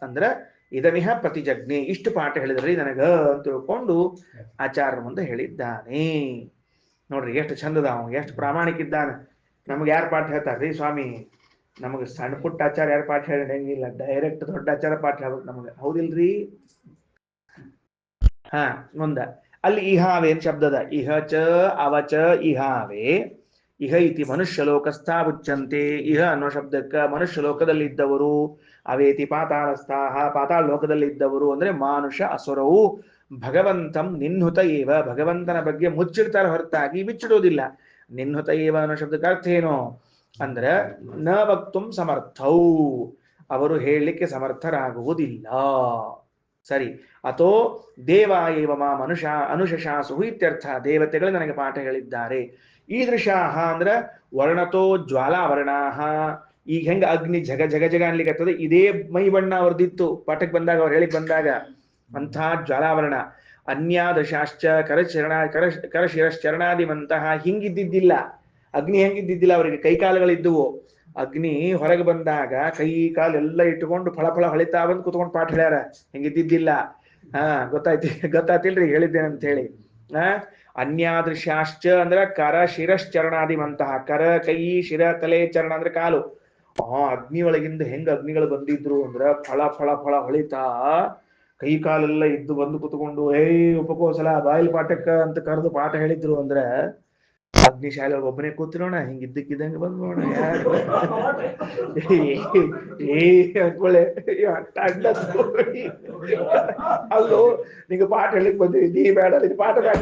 ಅಂದ್ರ ಇದಮಿಹ ಪ್ರತಿಜಜ್ಞೆ, ಇಷ್ಟು ಪಾಠ ಹೇಳಿದ್ರಿ ನನಗ ಅಂತ ತಿಳ್ಕೊಂಡು ಆಚಾರ್ಯ ಮುಂದೆ ಹೇಳಿದ್ದಾನೆ. ನೋಡ್ರಿ ಎಷ್ಟು ಚಂದದ, ಅವ ಎಷ್ಟು ಪ್ರಾಮಾಣಿಕ ಇದ್ದಾನೆ. ನಮ್ಗೆ ಯಾರು ಪಾಠ ಹೇಳ್ತಾರ್ರಿ ಸ್ವಾಮಿ? ನಮಗೆ ಸಣ್ಣ ಪುಟ್ಟ ಆಚಾರ ಯಾರು ಪಾಠ ಹೇಳಂಗಿಲ್ಲ, ಡೈರೆಕ್ಟ್ ದೊಡ್ಡ ಆಚಾರ ಪಾಠ ಹೇಳ್ಬೇಕು ನಮಗೆ, ಹೌದಿಲ್ರಿ? ಹಾ, ಮುಂದ ಅಲ್ಲಿ ಇಹಾವೇನ್ ಶಬ್ದದ, ಇಹ ಚ ಅವಚ ಇಹಾವೇ, ಇಹ ಇತಿ ಮನುಷ್ಯ ಲೋಕಸ್ಥಾ ಉಚ್ಯಂತೆ. ಇಹ ಅನ್ನೋ ಶಬ್ದಕ್ಕ ಮನುಷ್ಯ ಲೋಕದಲ್ಲಿದ್ದವರು, ಅವೇತಿ ಪಾತಾಳಸ್ಥಾಹ ಪಾತಾಳ ಲೋಕದಲ್ಲಿದ್ದವರು ಅಂದ್ರೆ ಮಾನುಷ ಅಸುರವು ಭಗವಂತಂ ನಿನ್ಹುತ ಏವ, ಭಗವಂತನ ಬಗ್ಗೆ ಮುಚ್ಚಿಡ್ತಾರೆ ಹೊರತಾಗಿ ಬಿಚ್ಚಿಡುವುದಿಲ್ಲ. ನಿನ್ಹುತ ಏವ ಅನ್ನೋ ಶಬ್ದಕ್ಕೆ ಅರ್ಥ ಏನು ಅಂದ್ರೆ ನ ವಕ್ತುಂ ಸಮರ್ಥೌ, ಅವರು ಹೇಳಲಿಕ್ಕೆ ಸಮರ್ಥರಾಗುವುದಿಲ್ಲ. ಸರಿ, ಅಥೋ ದೇವ ಏವ ಮಾ ಮನುಷ್ಯ ಅನುಶಾಸು ಇತ್ಯರ್ಥ, ದೇವತೆಗಳು ನನಗೆ ಪಾಠ ಹೇಳಿದ್ದಾರೆ. ಈದೃಶಾಹ ಅಂದ್ರ ವರ್ಣತೋ ಜ್ವಾಲಾವರ್ಣಾಹ, ಈಗ ಹೆಂಗ ಅಗ್ನಿ ಜಗ ಜಗ ಜಗ ಅನ್ಲಿಕ್ಕೆ ಇದೇ ಮೈ ಬಣ್ಣ ಅವ್ರದಿತ್ತು ಪಾಠಕ್ಕೆ ಬಂದಾಗ, ಅವ್ರು ಹೇಳಿಕ್ ಬಂದಾಗ ಅಂಥ ಜ್ವಾಲಾವರಣ. ಅನ್ಯಾದಶಾಶ್ಚ ಕರಶಿರಶ್ಚರಣಾದಿಮಂತಹ, ಹಿಂಗಿದ್ದಿದ್ದಿಲ್ಲ ಅಗ್ನಿ, ಹೆಂಗಿದ್ದಿದ್ದಿಲ್ಲ ಅವರಿಗೆ ಕೈಕಾಲುಗಳಿದ್ದುವು. ಅಗ್ನಿ ಹೊರಗೆ ಬಂದಾಗ ಕೈ ಕಾಲೆಲ್ಲ ಇಟ್ಟುಕೊಂಡು ಫಳ ಫಳ ಹೊಳಿತಾ ಬಂದು ಕುತ್ಕೊಂಡು ಪಾಠ ಹೇಳ್ಯಾರ, ಹೆಂಗಿದ್ದಿದ್ದಿಲ್ಲ. ಗೊತ್ತಾಯ್ತಿಲ್ರಿ ಹೇಳಿದ್ದೇನೆ ಅಂತ ಹೇಳಿ. ಅನ್ಯಾದೃಶಾಶ್ಚ ಅಂದ್ರೆ ಕರ ಶಿರಶ್ಚರಣಾದಿಮಂತಹ, ಕರ ಕೈ ಶಿರ ತಲೆ ಚರಣ ಅಂದ್ರೆ ಕಾಲು. ಅಗ್ನಿ ಒಳಗಿಂದ ಹೆಂಗ ಅಗ್ನಿಗಳು ಬಂದಿದ್ರು ಅಂದ್ರ ಫಳ ಫಳ ಫಳ ಹೊಳಿತಾ ಕೈ ಕಾಲೆಲ್ಲ ಇದ್ದು ಬಂದು ಕುತ್ಕೊಂಡು ಉಪಕೋಸಲ ಬಾಯಿಲ್ ಪಾಠಕ್ಕ ಅಂತ ಕರೆದು ಪಾಠ ಹೇಳಿದ್ರು ಅಂದ್ರ ಅಗ್ನಿ ಶಾಲೆ ಒಬ್ಬನೇ ಕೂತಿರೋಣ, ಹಿಂಗ ಇದ್ದಕ್ಕಿದ್ದಂಗೆ ಬಂದ್ಬೋಣ ಯಾರು ಅಲ್ಲೋ ನಿಂಗೆ ಪಾಠ ಹೇಳಿಕ್ ಬಂದ್ರಿ, ನೀ ಬೇಡ ನಿನ್ ಪಾಠ ಬೇಡ,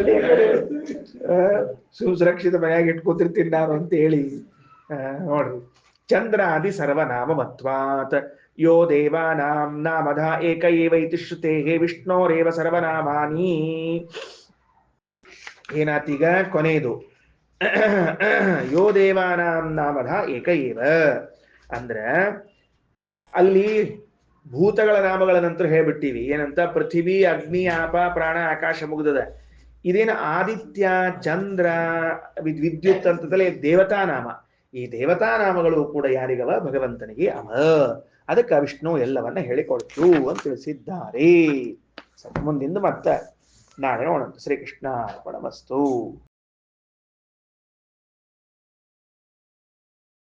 ಸುರಕ್ಷಿತ ಮನೆಯಾಗಿ ಇಟ್ಕೊತಿರ್ತೀನಿ ನಾನು ಅಂತ ಹೇಳಿ. ನೋಡ್ರಿ, ಚಂದ್ರಾದಿ ಸರ್ವನಾಮ ಮತ್ವಾತ್ ಯೋ ದೇವಾನಾಂ ನಾಮಧ ಏಕ ಏವ ಇತಿ ಶ್ರುತೇಃ ವಿಷ್ಣೋರೇವ ಸರ್ವನಾಮಾನಿ. ಏನಾತೀಗ ಕೊನೆಯದು, ಯೋ ದೇವಾನಾಂ ನಾಮಧ ಏಕ ಏವ ಅಂದ್ರ ಅಲ್ಲಿ ಭೂತಗಳ ನಾಮಗಳ ನಂತರ ಹೇಳ್ಬಿಟ್ಟಿವಿ. ಏನಂತ? ಪೃಥಿವಿ, ಅಗ್ನಿ, ಆಪ, ಪ್ರಾಣ, ಆಕಾಶ ಮುಗ್ದದ. ಇದೇನು ಆದಿತ್ಯ, ಚಂದ್ರ, ವಿದ್ಯುತ್ ಅಂತದಲ್ಲೇ ದೇವತಾ ನಾಮ. ಈ ದೇವತಾ ನಾಮಗಳು ಕೂಡ ಯಾರಿಗವ? ಭಗವಂತನಿಗೆ ಅವ. ಅದಕ್ಕೆ ವಿಷ್ಣು ಎಲ್ಲವನ್ನ ಹೇಳಿಕೊಡ್ತು ಅಂತ ತಿಳಿಸಿದ್ದಾರೆ. ಮುಂದಿಂದ ಮತ್ತೆ ನಾಳೆ ನೋಡೋಣ. ಶ್ರೀಕೃಷ್ಣ ಅರ್ಪಣಮಸ್ತು.